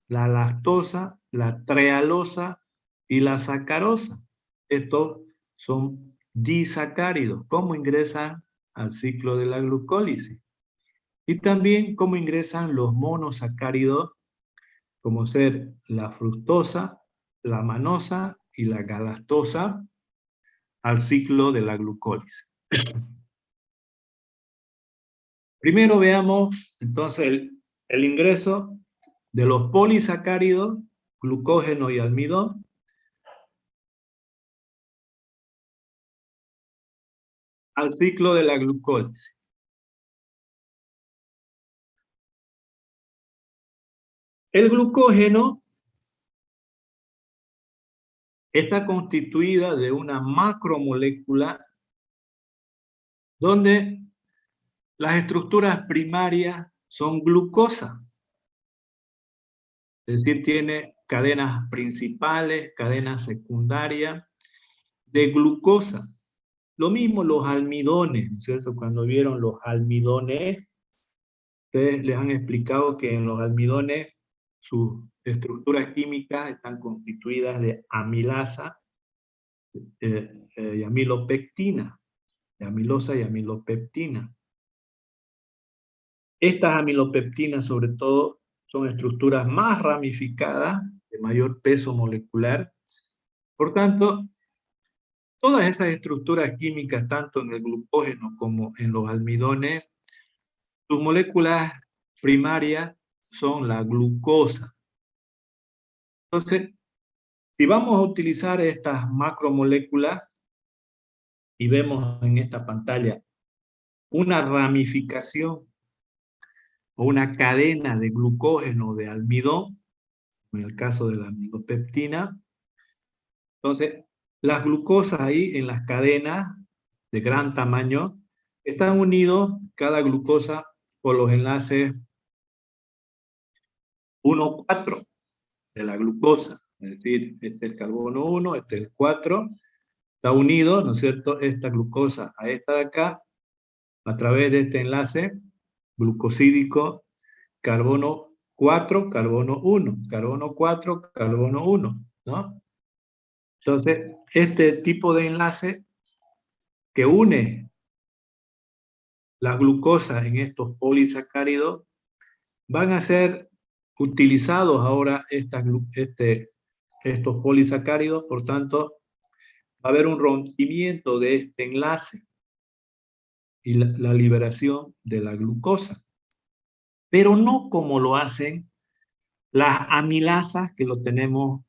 la lactosa, la trealosa y la sacarosa. Estos son disacáridos, cómo ingresan al ciclo de la glucólisis. Y también cómo ingresan los monosacáridos, como ser la fructosa, la manosa y la galactosa, al ciclo de la glucólisis. Primero veamos entonces el ingreso de los polisacáridos, glucógeno y almidón, al ciclo de la glucólisis. El glucógeno está constituida de una macromolécula donde las estructuras primarias son glucosa, es decir, tiene cadenas principales, cadenas secundarias de glucosa. Lo mismo los almidones, ¿no es cierto? Cuando vieron los almidones, ustedes les han explicado que en los almidones sus estructuras químicas están constituidas de amilasa y amilopectina, de amilosa y amilopectina. Estas amilopectinas, sobre todo, son estructuras más ramificadas, de mayor peso molecular. Por tanto, todas esas estructuras químicas, tanto en el glucógeno como en los almidones, sus moléculas primarias son la glucosa. Entonces, si vamos a utilizar estas macromoléculas y vemos en esta pantalla una ramificación o una cadena de glucógeno de almidón, en el caso de la amilopectina, entonces las glucosas ahí en las cadenas de gran tamaño están unidos cada glucosa por los enlaces 1,4 de la glucosa. Es decir, este es el carbono 1, este es el 4, está unido, ¿no es cierto?, esta glucosa a esta de acá, a través de este enlace glucosídico carbono 4, carbono 1, carbono 4, carbono 1, ¿no? Entonces, este tipo de enlace que une las glucosas en estos polisacáridos van a ser utilizados ahora estos polisacáridos, por tanto, va a haber un rompimiento de este enlace y la liberación de la glucosa. Pero no como lo hacen las amilasas que lo tenemos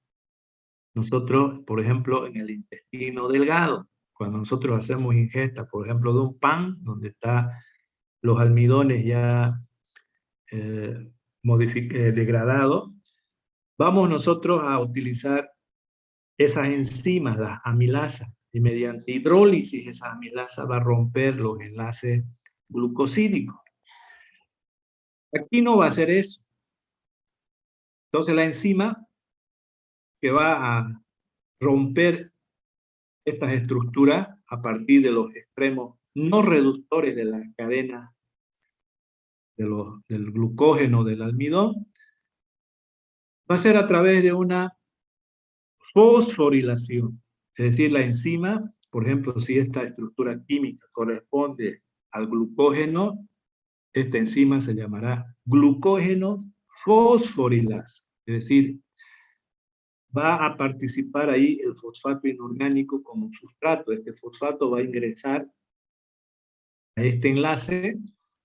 nosotros, por ejemplo, en el intestino delgado. Cuando nosotros hacemos ingesta, por ejemplo, de un pan, donde están los almidones ya degradados, vamos nosotros a utilizar esas enzimas, las amilasas, y mediante hidrólisis esa amilasa va a romper los enlaces glucosídicos. Aquí no va a hacer eso. Entonces la enzima que va a romper estas estructuras a partir de los extremos no reductores de la cadena del glucógeno del almidón, va a ser a través de una fosforilación. Es decir, la enzima, por ejemplo, si esta estructura química corresponde al glucógeno, esta enzima se llamará glucógeno fosforilasa. Es decir, va a participar ahí el fosfato inorgánico como sustrato. Este fosfato va a ingresar a este enlace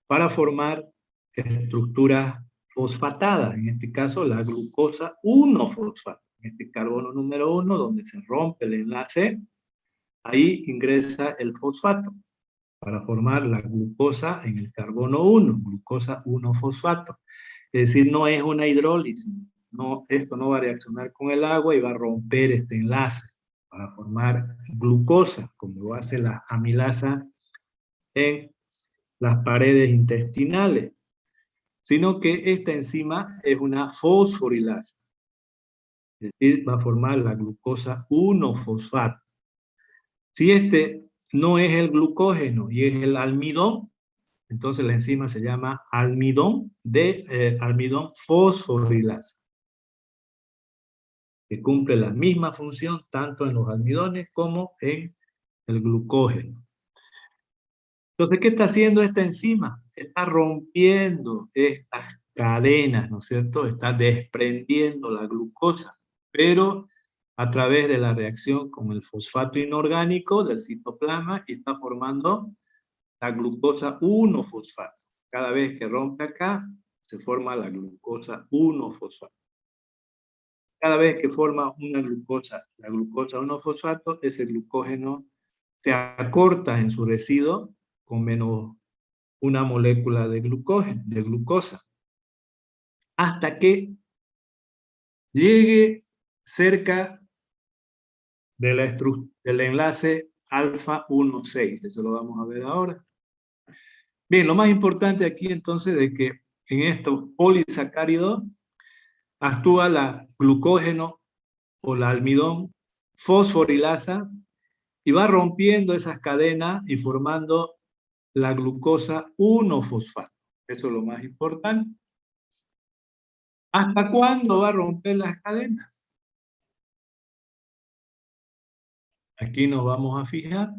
para formar estructuras fosfatadas, en este caso la glucosa 1-fosfato. En este carbono número 1, donde se rompe el enlace, ahí ingresa el fosfato para formar la glucosa en el carbono 1, glucosa 1-fosfato. Es decir, no es una hidrólisis, no, esto no va a reaccionar con el agua y va a romper este enlace para formar glucosa, como lo hace la amilasa en las paredes intestinales, sino que esta enzima es una fosforilasa, es decir, va a formar la glucosa 1-fosfato. Si este no es el glucógeno y es el almidón, entonces la enzima se llama almidón fosforilasa, que cumple la misma función tanto en los almidones como en el glucógeno. Entonces, ¿qué está haciendo esta enzima? Está rompiendo estas cadenas, ¿no es cierto? Está desprendiendo la glucosa, pero a través de la reacción con el fosfato inorgánico del citoplasma y está formando la glucosa 1-fosfato. Cada vez que rompe acá, se forma la glucosa 1-fosfato. Cada vez que forma una glucosa, la glucosa 1-fosfato, ese glucógeno se acorta en su residuo con menos una molécula de glucógeno, de glucosa, hasta que llegue cerca del enlace alfa 1,6. Eso lo vamos a ver ahora. Bien, lo más importante aquí entonces es que en estos polisacáridos actúa la glucógeno o la almidón fosforilasa y va rompiendo esas cadenas y formando la glucosa 1-fosfato. Eso es lo más importante. ¿Hasta cuándo va a romper las cadenas? Aquí nos vamos a fijar.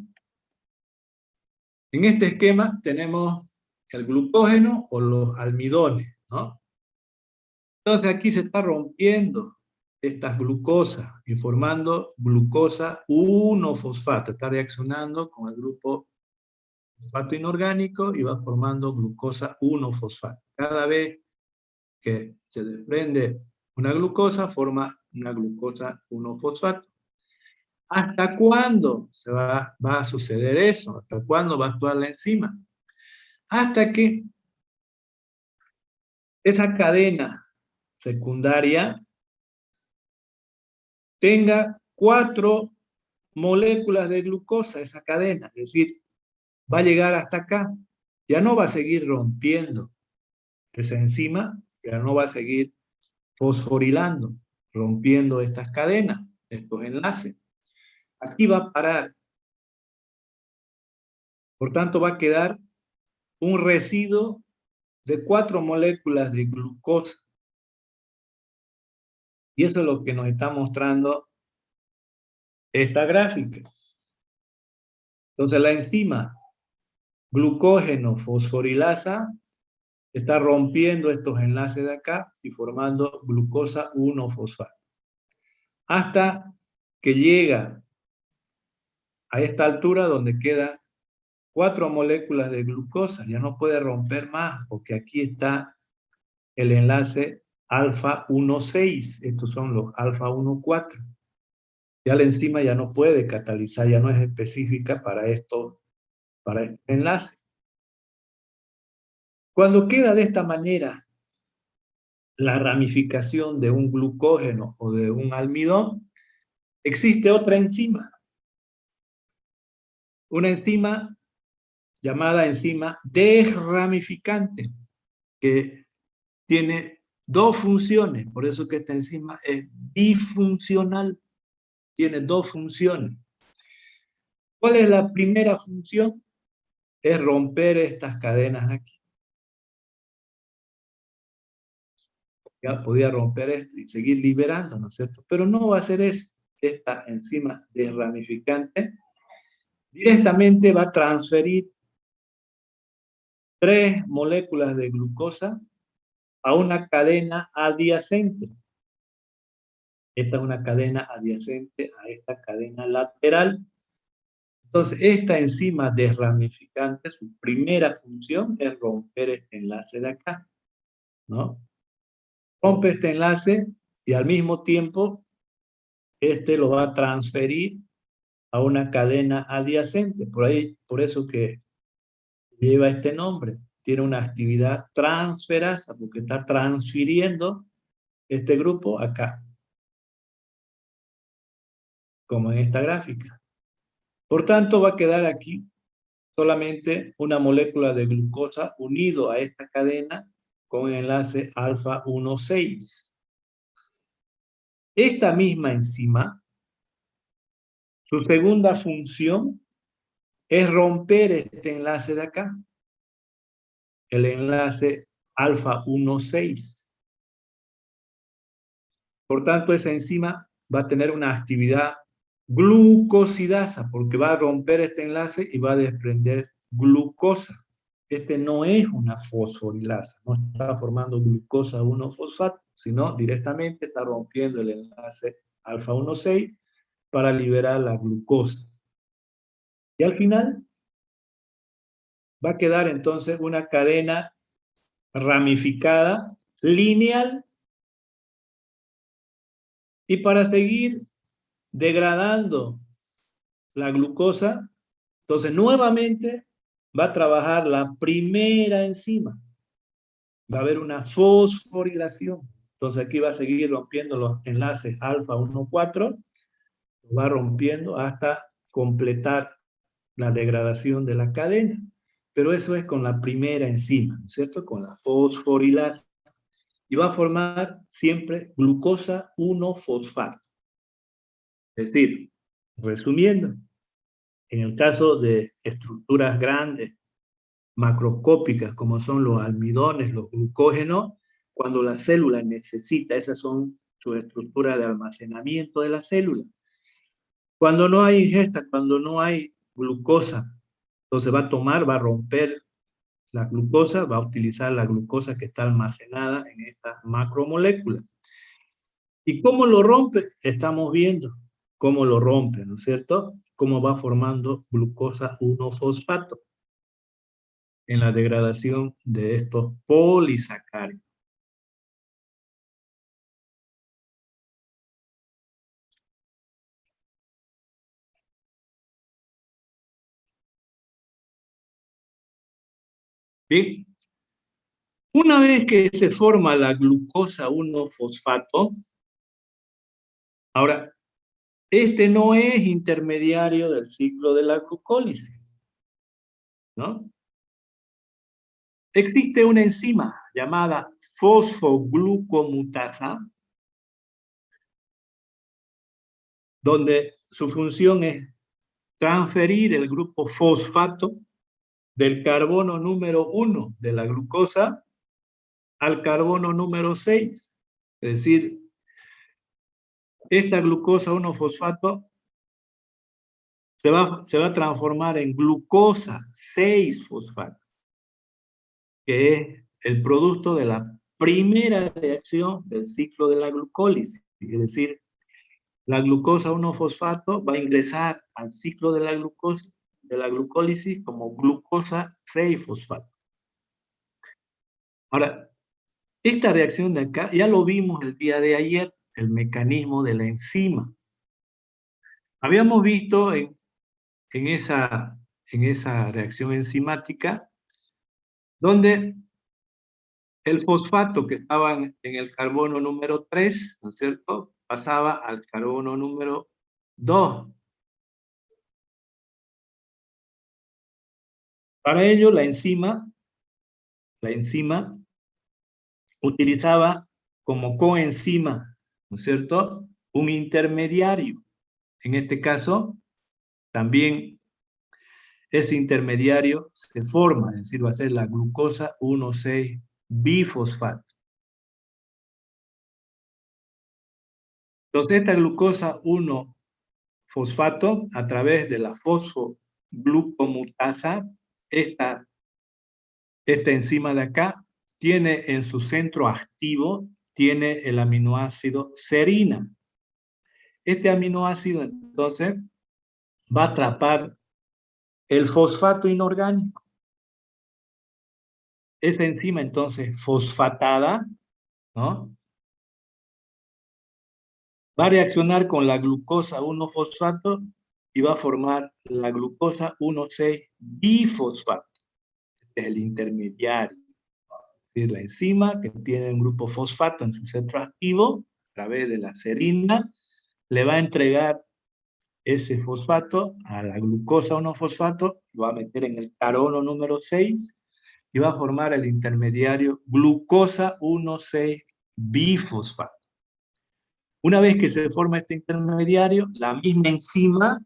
En este esquema tenemos el glucógeno o los almidones, ¿no? Entonces aquí se está rompiendo estas glucosas y formando glucosa 1-fosfato. Está reaccionando con el grupo fosfato inorgánico y va formando glucosa 1-fosfato. Cada vez que se desprende una glucosa, forma una glucosa 1-fosfato. ¿Hasta cuándo va a suceder eso? ¿Hasta cuándo va a actuar la enzima? Hasta que esa cadena secundaria tenga 4 moléculas de glucosa, esa cadena. Es decir, va a llegar hasta acá. Ya no va a seguir rompiendo esa enzima, ya no va a seguir fosforilando, rompiendo estas cadenas, estos enlaces. Aquí va a parar. Por tanto, va a quedar un residuo de 4 moléculas de glucosa. Y eso es lo que nos está mostrando esta gráfica. Entonces la enzima glucógeno fosforilasa está rompiendo estos enlaces de acá y formando glucosa 1-fosfato. Hasta que llega a esta altura donde quedan 4 moléculas de glucosa. Ya no puede romper más porque aquí está el enlace alfa 1,6. Estos son los alfa 1,4. Ya la enzima ya no puede catalizar, ya no es específica para esto, para este enlace. Cuando queda de esta manera la ramificación de un glucógeno o de un almidón, existe otra enzima. Una enzima llamada enzima desramificante, que tiene 2 funciones, por eso que esta enzima es bifuncional, tiene 2 funciones. ¿Cuál es la primera función? Es romper estas cadenas aquí. Ya podía romper esto y seguir liberando, ¿no es cierto? Pero no va a hacer eso. Esta enzima desramificante directamente va a transferir 3 moléculas de glucosa a una cadena adyacente. Esta es una cadena adyacente a esta cadena lateral. Entonces, esta enzima desramificante, su primera función es romper este enlace de acá, ¿no? Rompe este enlace y al mismo tiempo, este lo va a transferir a una cadena adyacente. Por eso que lleva este nombre. Tiene una actividad transferasa, porque está transfiriendo este grupo acá, como en esta gráfica. Por tanto, va a quedar aquí solamente una molécula de glucosa unido a esta cadena con enlace alfa 1,6. Esta misma enzima, su segunda función es romper este enlace de acá, el enlace alfa 1,6. Por tanto, esa enzima va a tener una actividad glucosidasa, porque va a romper este enlace y va a desprender glucosa. Este no es una fosforilasa, no está formando glucosa 1-fosfato, sino directamente está rompiendo el enlace alfa 1,6 para liberar la glucosa. Y al final va a quedar entonces una cadena ramificada, lineal, y para seguir degradando la glucosa, entonces nuevamente va a trabajar la primera enzima. Va a haber una fosforilación. Entonces aquí va a seguir rompiendo los enlaces alfa 1,4, va rompiendo hasta completar la degradación de la cadena. Pero eso es con la primera enzima, ¿no es cierto? Con la fosforilasa. Y va a formar siempre glucosa 1-fosfato. Es decir, resumiendo, en el caso de estructuras grandes, macroscópicas, como son los almidones, los glucógenos, cuando la célula necesita, esas son sus estructuras de almacenamiento de la célula. Cuando no hay ingesta, cuando no hay glucosa, entonces va a tomar, va a romper la glucosa, va a utilizar la glucosa que está almacenada en estas macromoléculas. ¿Y cómo lo rompe? Estamos viendo cómo lo rompe, ¿no es cierto? Cómo va formando glucosa 1-fosfato en la degradación de estos polisacáridos. Bien, una vez que se forma la glucosa 1-fosfato, ahora, este no es intermediario del ciclo de la glucólisis, ¿no? Existe una enzima llamada fosfoglucomutasa, donde su función es transferir el grupo fosfato del carbono número 1 de la glucosa al carbono número 6. Es decir, esta glucosa 1-fosfato se va a transformar en glucosa 6-fosfato, que es el producto de la primera reacción del ciclo de la glucólisis. Es decir, la glucosa 1-fosfato va a ingresar al ciclo de la glucólisis como glucosa 6-fosfato. Ahora, esta reacción de acá, ya lo vimos el día de ayer, el mecanismo de la enzima. Habíamos visto en esa reacción enzimática, donde el fosfato que estaba en el carbono número 3, ¿no es cierto?, pasaba al carbono número 2. Para ello, la enzima utilizaba como coenzima, ¿no es cierto?, un intermediario. En este caso, también ese intermediario se forma, es decir, va a ser la glucosa 1,6-bifosfato. Entonces, esta glucosa 1-fosfato, a través de la fosfoglucomutasa, esta enzima de acá, tiene en su centro activo, tiene el aminoácido serina. Este aminoácido, entonces, va a atrapar el fosfato inorgánico. Esa enzima, entonces, fosfatada, ¿no?, va a reaccionar con la glucosa 1-fosfato y va a formar la glucosa 1,6-bifosfato. Este es el intermediario. Es decir, la enzima que tiene un grupo fosfato en su centro activo, a través de la serina, le va a entregar ese fosfato a la glucosa 1-fosfato, lo va a meter en el carbono número 6 y va a formar el intermediario glucosa 1,6-bifosfato. Una vez que se forma este intermediario, la misma enzima,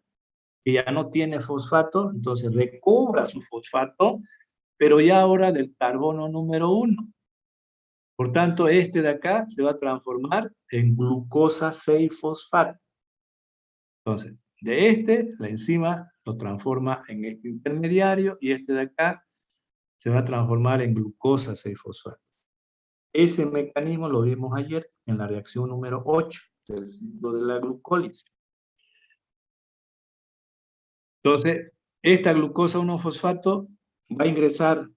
que ya no tiene fosfato, entonces recobra su fosfato, pero ya ahora del carbono número 1. Por tanto, este de acá se va a transformar en glucosa 6-fosfato. Entonces, la enzima lo transforma en este intermediario y este de acá se va a transformar en glucosa 6-fosfato. Ese mecanismo lo vimos ayer en la reacción número 8 del ciclo de la glucólisis. Entonces, esta glucosa 1-fosfato va a ingresar al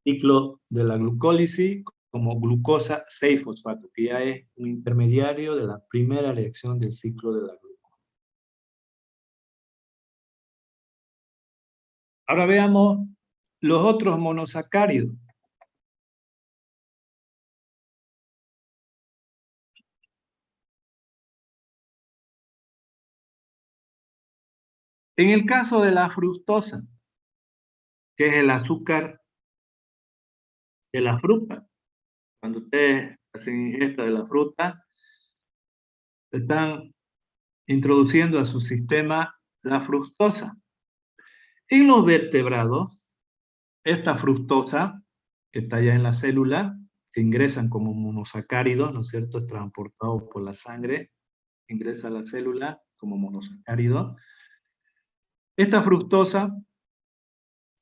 ciclo de la glucólisis como glucosa 6-fosfato, que ya es un intermediario de la primera reacción del ciclo de la glucosa. Ahora veamos los otros monosacáridos. En el caso de la fructosa, que es el azúcar de la fruta, cuando ustedes hacen ingesta de la fruta, están introduciendo a su sistema la fructosa. En los vertebrados, esta fructosa, que está ya en la célula, que ingresan como monosacáridos, ¿no es cierto?, es transportado por la sangre, ingresa a la célula como monosacárido. Esta fructosa,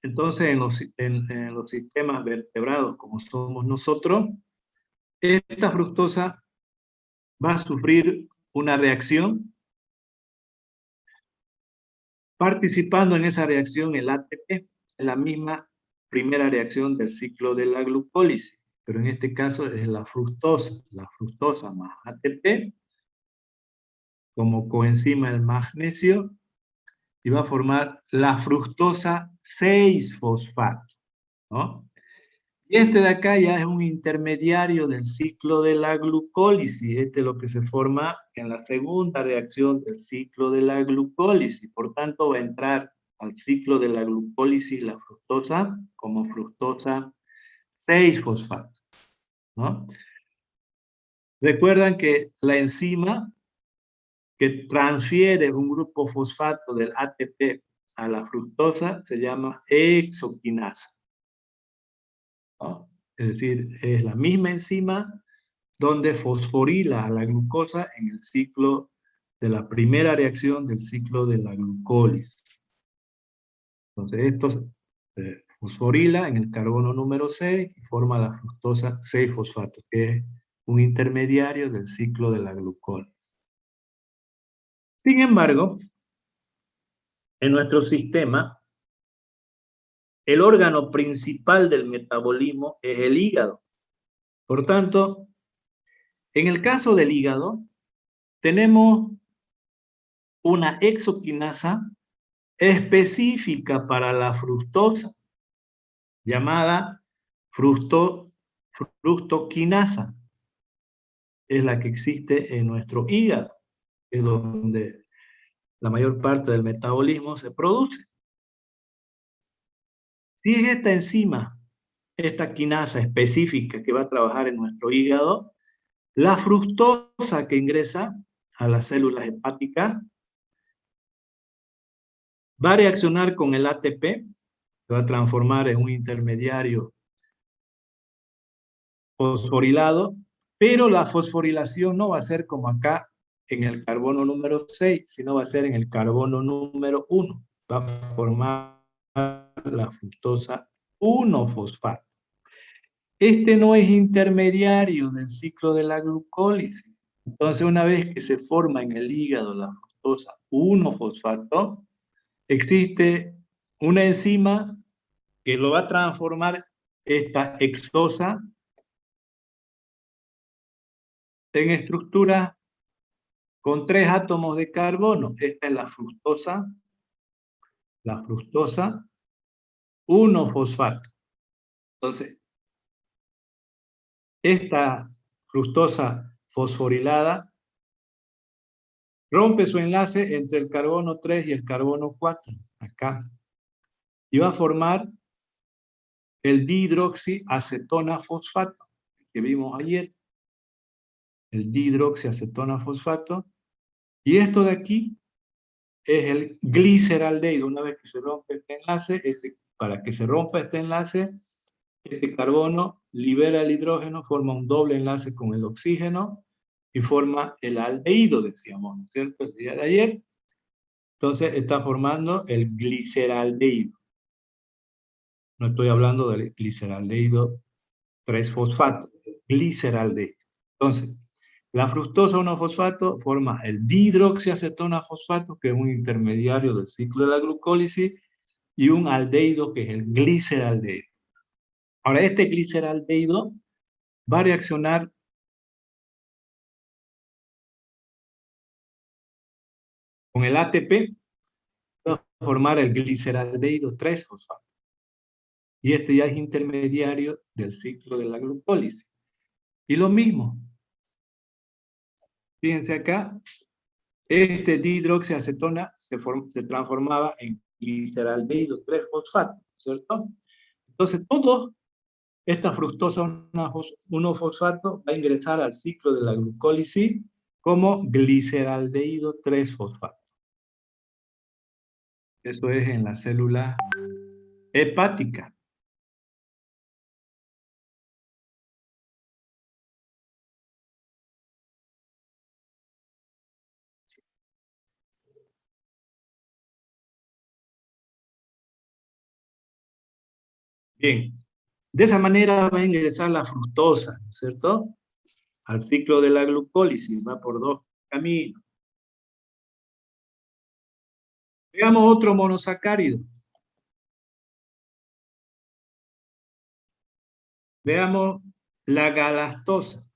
entonces, en los sistemas vertebrados, como somos nosotros, esta fructosa va a sufrir una reacción, participando en esa reacción el ATP, en la misma primera reacción del ciclo de la glucólisis, pero en este caso es la fructosa más ATP, como coenzima del magnesio, y va a formar la fructosa 6-fosfato, ¿no? Y este de acá ya es un intermediario del ciclo de la glucólisis. Este es lo que se forma en la segunda reacción del ciclo de la glucólisis. Por tanto, va a entrar al ciclo de la glucólisis la fructosa como fructosa 6-fosfato, ¿no? Recuerdan que la enzima que transfiere un grupo fosfato del ATP a la fructosa se llama hexoquinasa, ¿no? Es decir, es la misma enzima donde fosforila a la glucosa en el ciclo de la primera reacción del ciclo de la glucólisis. Entonces, esto fosforila en el carbono número 6 y forma la fructosa 6-fosfato, que es un intermediario del ciclo de la glucólisis. Sin embargo, en nuestro sistema, el órgano principal del metabolismo es el hígado. Por tanto, en el caso del hígado, tenemos una hexoquinasa específica para la fructosa, llamada fructoquinasa. Es la que existe en nuestro hígado, es donde la mayor parte del metabolismo se produce. Si es esta enzima, esta quinasa específica que va a trabajar en nuestro hígado, la fructosa que ingresa a las células hepáticas va a reaccionar con el ATP, se va a transformar en un intermediario fosforilado, pero la fosforilación no va a ser como acá en el carbono número 6, sino va a ser en el carbono número 1. Va a formar la fructosa 1-fosfato. Este no es intermediario del ciclo de la glucólisis. Entonces, una vez que se forma en el hígado la fructosa 1-fosfato, existe una enzima que lo va a transformar esta hexosa en estructura con 3 átomos de carbono. Esta es la fructosa 1-fosfato. Entonces, esta fructosa fosforilada rompe su enlace entre el carbono 3 y el carbono 4, acá, y va a formar el dihidroxiacetona fosfato, que vimos ayer, el dihidroxiacetona fosfato, y esto de aquí es el gliceraldehído. Una vez que se rompe este enlace, para que se rompa este enlace, este carbono libera el hidrógeno, forma un doble enlace con el oxígeno y forma el aldehído, decíamos, ¿no es cierto? El día de ayer. Entonces está formando el gliceraldehído. No estoy hablando del gliceraldehído 3-fosfato, gliceraldehído. Entonces, la fructosa 1-fosfato forma el dihidroxiacetona fosfato, que es un intermediario del ciclo de la glucólisis, y un aldehído, que es el gliceraldehído. Ahora, este gliceraldehído va a reaccionar con el ATP, va a formar el gliceraldehído 3-fosfato. Y este ya es intermediario del ciclo de la glucólisis. Y lo mismo, fíjense acá, este dihidroxiacetona se transformaba en gliceraldehído 3-fosfato, ¿cierto? Entonces, toda esta fructosa 1-fosfato va a ingresar al ciclo de la glucólisis como gliceraldehído 3-fosfato. Eso es en la célula hepática. Bien, de esa manera va a ingresar la fructosa, ¿cierto? Al ciclo de la glucólisis, va por 2 caminos. Veamos otro monosacárido. Veamos la galactosa.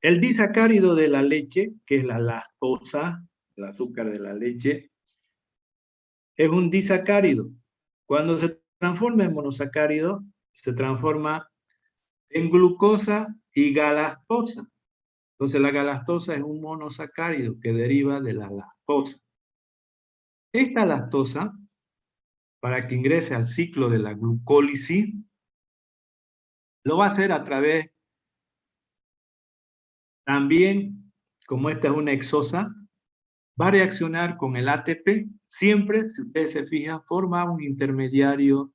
El disacárido de la leche, que es la lactosa, el azúcar de la leche, es un disacárido. Cuando se transforma en monosacárido, se transforma en glucosa y galactosa. Entonces la galactosa es un monosacárido que deriva de la lactosa. Esta lactosa, para que ingrese al ciclo de la glucólisis, lo va a hacer a través también, como esta es una hexosa, va a reaccionar con el ATP. Siempre, si ustedes se fijan, forma un intermediario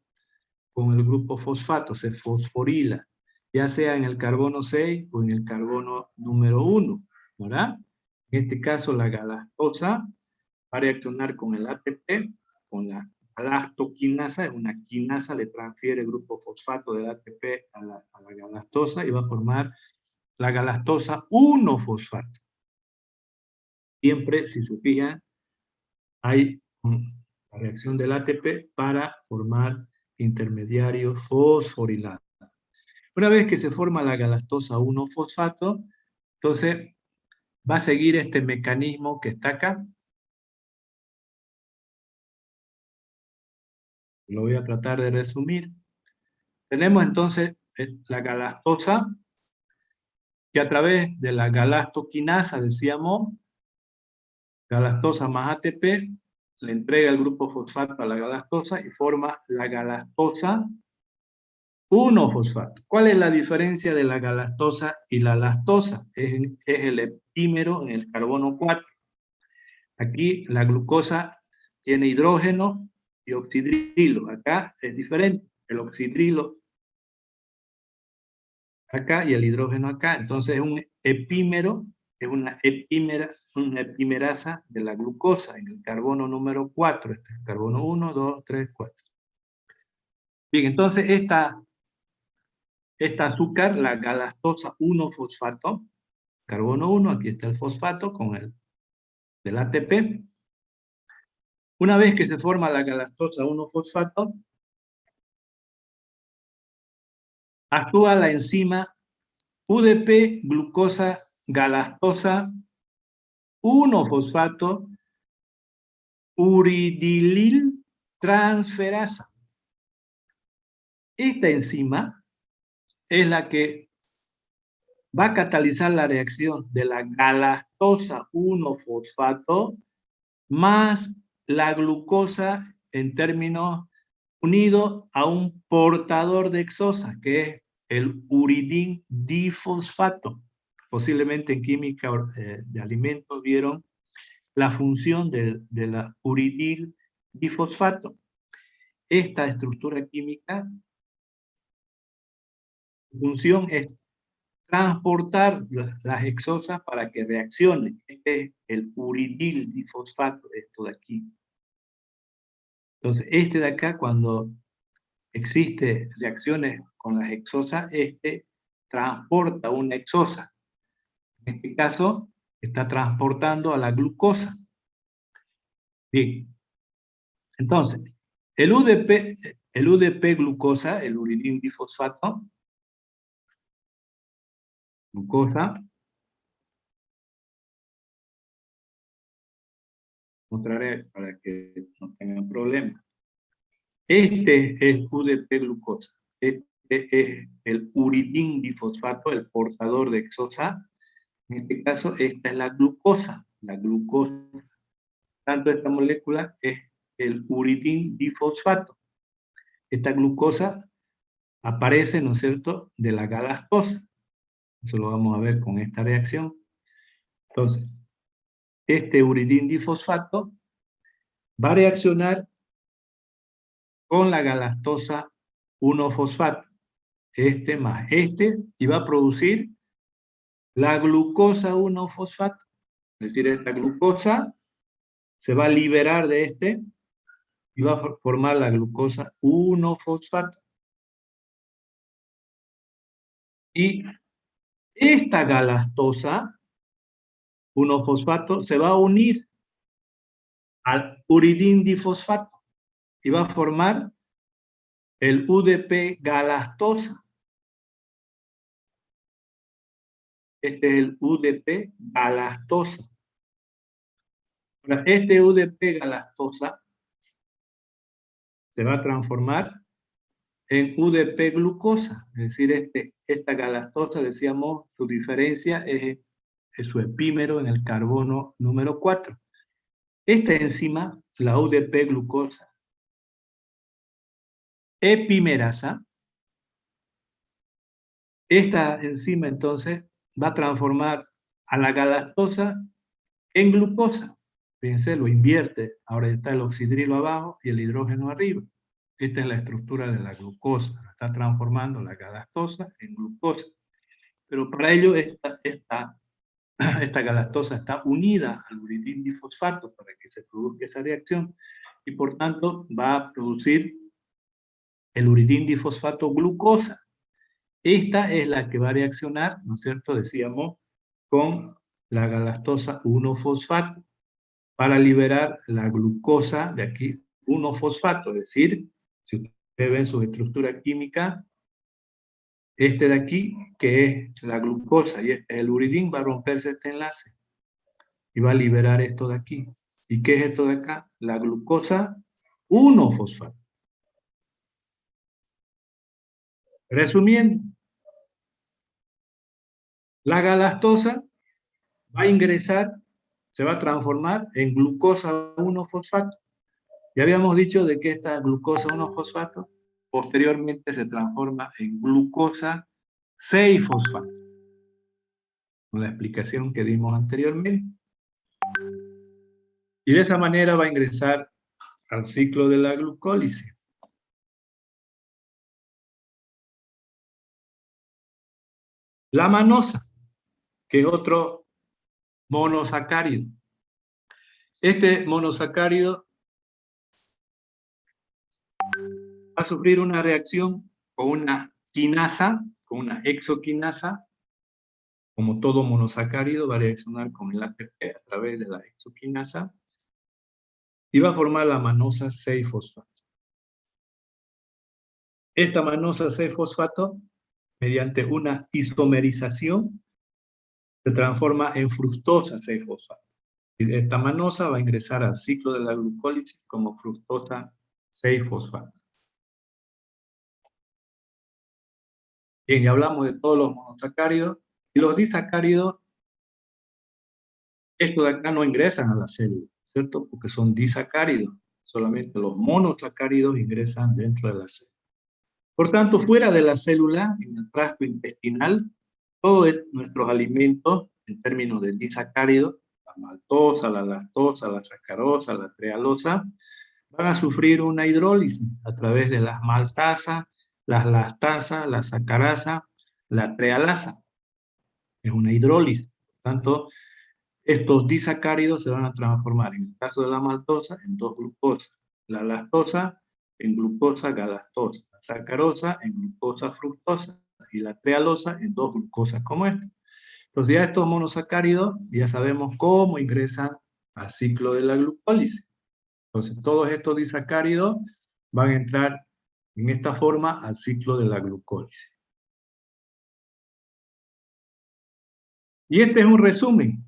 con el grupo fosfato, se fosforila, ya sea en el carbono 6 o en el carbono número 1, ¿verdad? En este caso, la galactosa va a reaccionar con el ATP, con la galactoquinasa, es una quinasa, le transfiere el grupo fosfato del ATP a la galactosa y va a formar la galactosa 1-fosfato. Siempre, si se fijan, hay la reacción del ATP para formar intermediarios fosforilados. Una vez que se forma la galactosa 1-fosfato, entonces va a seguir este mecanismo que está acá. Lo voy a tratar de resumir. Tenemos entonces la galactosa, que a través de la galactoquinasa, decíamos, galactosa más ATP, le entrega el grupo fosfato a la galactosa y forma la galactosa 1-fosfato. ¿Cuál es la diferencia de la galactosa y la lactosa? Es el epímero en el carbono 4. Aquí la glucosa tiene hidrógeno y oxidrilo. Acá es diferente. El oxidrilo acá y el hidrógeno acá. Entonces es un epímero, es una epimerasa de la glucosa en el carbono número 4. Este es el carbono 1, 2, 3, 4. Bien, entonces esta azúcar, la galactosa 1-fosfato, carbono 1, aquí está el fosfato con el del ATP. Una vez que se forma la galactosa 1-fosfato, actúa la enzima UDP glucosa galactosa 1-fosfato uridilil transferasa. Esta enzima es la que va a catalizar la reacción de la galactosa 1-fosfato más la glucosa en términos unidos a un portador de hexosa, que es el uridín difosfato. Posiblemente en química de alimentos vieron la función de la uridil difosfato. Esta estructura química, su función es transportar las hexosas para que reaccionen. Este es el uridil difosfato, esto de aquí. Entonces, este de acá, cuando existe reacciones con las hexosas, este transporta una hexosa. En este caso, está transportando a la glucosa. Bien. Entonces, el UDP glucosa, el uridín difosfato, glucosa, mostraré para que no tengan problemas. Este es el UDP glucosa. Este es el uridín difosfato, el portador de hexosa. En este caso, esta es la glucosa. La glucosa, tanto esta molécula es el uridín difosfato. Esta glucosa aparece, ¿no es cierto?, de la galactosa. Eso lo vamos a ver con esta reacción. Entonces, este uridín difosfato va a reaccionar con la galactosa 1-fosfato. Este más este, y va a producir la glucosa 1-fosfato. Es decir, esta glucosa se va a liberar de este y va a formar la glucosa 1-fosfato. Y esta galactosa 1-fosfato se va a unir al uridín difosfato y va a formar el UDP galactosa. Este es el UDP galactosa. Este UDP galactosa se va a transformar en UDP glucosa, es decir, esta galactosa, decíamos, su diferencia es su epímero en el carbono número 4. Esta enzima, la UDP glucosa epimerasa, esta enzima entonces va a transformar a la galactosa en glucosa. fíjense, lo invierte. Ahora está el oxidrilo abajo y el hidrógeno arriba. Esta es la estructura de la glucosa. Está transformando la galactosa en glucosa. Pero para ello esta galactosa está unida al uridín difosfato para que se produzca esa reacción y por tanto va a producir el uridín difosfato glucosa. Esta es la que va a reaccionar, ¿no es cierto? Decíamos, con la galactosa 1-fosfato para liberar la glucosa de aquí, 1-fosfato, es decir, si ustedes ven su estructura química, este de aquí, que es la glucosa, y este es el uridín, va a romperse este enlace y va a liberar esto de aquí. ¿Y qué es esto de acá? La glucosa 1-fosfato. Resumiendo, la galactosa va a ingresar, se va a transformar en glucosa 1-fosfato. Ya habíamos dicho de que esta glucosa 1-fosfato posteriormente se transforma en glucosa 6-fosfato, con la explicación que dimos anteriormente. Y de esa manera va a ingresar al ciclo de la glucólisis. La manosa, que es otro monosacárido. Este monosacárido va a sufrir una reacción con una quinasa, con una exoquinasa. Como todo monosacárido va a reaccionar con el ATP a través de la exoquinasa y va a formar la manosa 6-fosfato. Esta manosa 6-fosfato, mediante una isomerización, se transforma en fructosa 6-fosfato. Esta manosa va a ingresar al ciclo de la glucólisis como fructosa 6-fosfato. Bien, ya hablamos de todos los monosacáridos. Y los disacáridos, estos de acá no ingresan a la célula, ¿cierto? Porque son disacáridos. Solamente los monosacáridos ingresan dentro de la célula. Por tanto, fuera de la célula, en el tracto intestinal, todos nuestros alimentos, en términos de disacáridos, la maltosa, la lactosa, la sacarosa, la trealosa, van a sufrir una hidrólisis a través de las maltasas, las lactasas, la sacarasa, la trealasa. Es una hidrólisis. Por tanto, estos disacáridos se van a transformar, en el caso de la maltosa, en 2 glucosas. La lactosa en glucosa galactosa. La sacarosa en glucosa fructosa. Y la trealosa en 2 glucosas como esta. Entonces ya estos monosacáridos ya sabemos cómo ingresan al ciclo de la glucólisis. Entonces todos estos disacáridos van a entrar en esta forma al ciclo de la glucólisis. Y este es un resumen.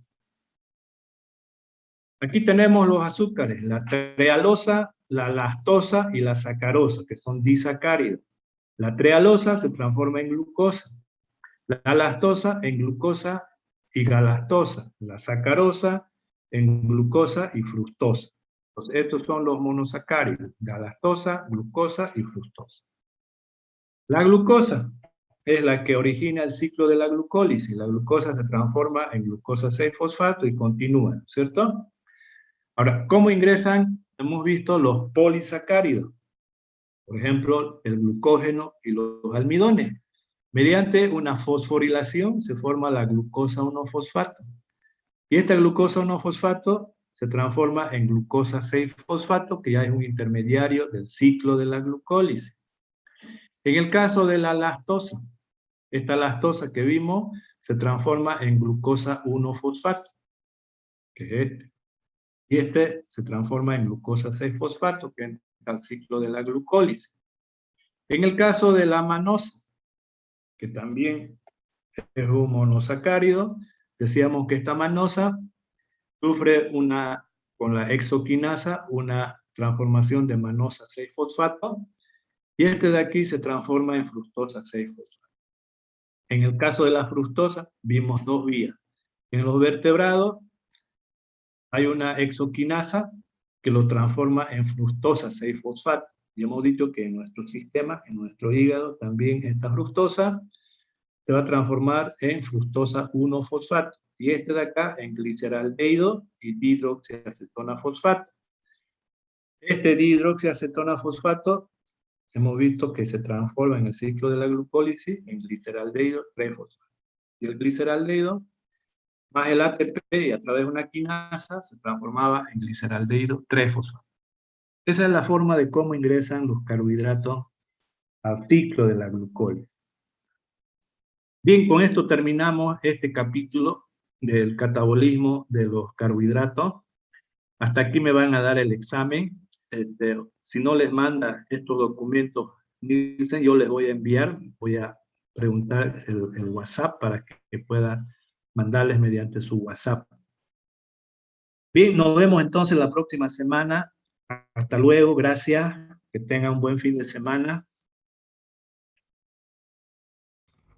Aquí tenemos los azúcares, la trealosa, la lactosa y la sacarosa, que son disacáridos. La trealosa se transforma en glucosa, la lactosa en glucosa y galactosa, la sacarosa en glucosa y fructosa. Entonces, estos son los monosacáridos, galactosa, glucosa y fructosa. La glucosa es la que origina el ciclo de la glucólisis. La glucosa se transforma en glucosa 6-fosfato y continúa, ¿cierto? Ahora, ¿cómo ingresan? Hemos visto los polisacáridos. Por ejemplo, el glucógeno y los almidones. Mediante una fosforilación se forma la glucosa 1-fosfato. Y esta glucosa 1-fosfato se transforma en glucosa 6-fosfato, que ya es un intermediario del ciclo de la glucólisis. En el caso de la lactosa, esta lactosa que vimos se transforma en glucosa 1-fosfato, que es este. Y este se transforma en glucosa 6-fosfato, que entra al ciclo de la glucólisis. En el caso de la manosa, que también es un monosacárido, decíamos que esta manosa sufre con la exoquinasa una transformación de manosa 6-fosfato, y este de aquí se transforma en fructosa 6-fosfato. En el caso de la fructosa, vimos 2 vías. En los vertebrados hay una exoquinasa que lo transforma en fructosa 6-fosfato. Y hemos dicho que en nuestro sistema, en nuestro hígado, también esta fructosa se va a transformar en fructosa 1-fosfato. Y este de acá en gliceraldehído y dihidroxiacetona fosfato. Este dihidroxiacetona fosfato hemos visto que se transforma en el ciclo de la glucólisis en gliceraldehído 3-fosfato. Y el gliceraldehído más el ATP y a través de una quinasa se transformaba en gliceraldehído 3-fosfato. Esa es la forma de cómo ingresan los carbohidratos al ciclo de la glucólisis. Bien, con esto terminamos este capítulo del catabolismo de los carbohidratos. Hasta aquí me van a dar el examen. Si no les manda estos documentos, dicen, yo les voy a enviar, voy a preguntar el WhatsApp para que pueda mandarles mediante su WhatsApp. Bien, nos vemos entonces la próxima semana. Hasta luego, gracias. Que tengan un buen fin de semana.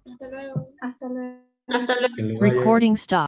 Hasta luego. Hasta luego. Que les vaya Recording stop.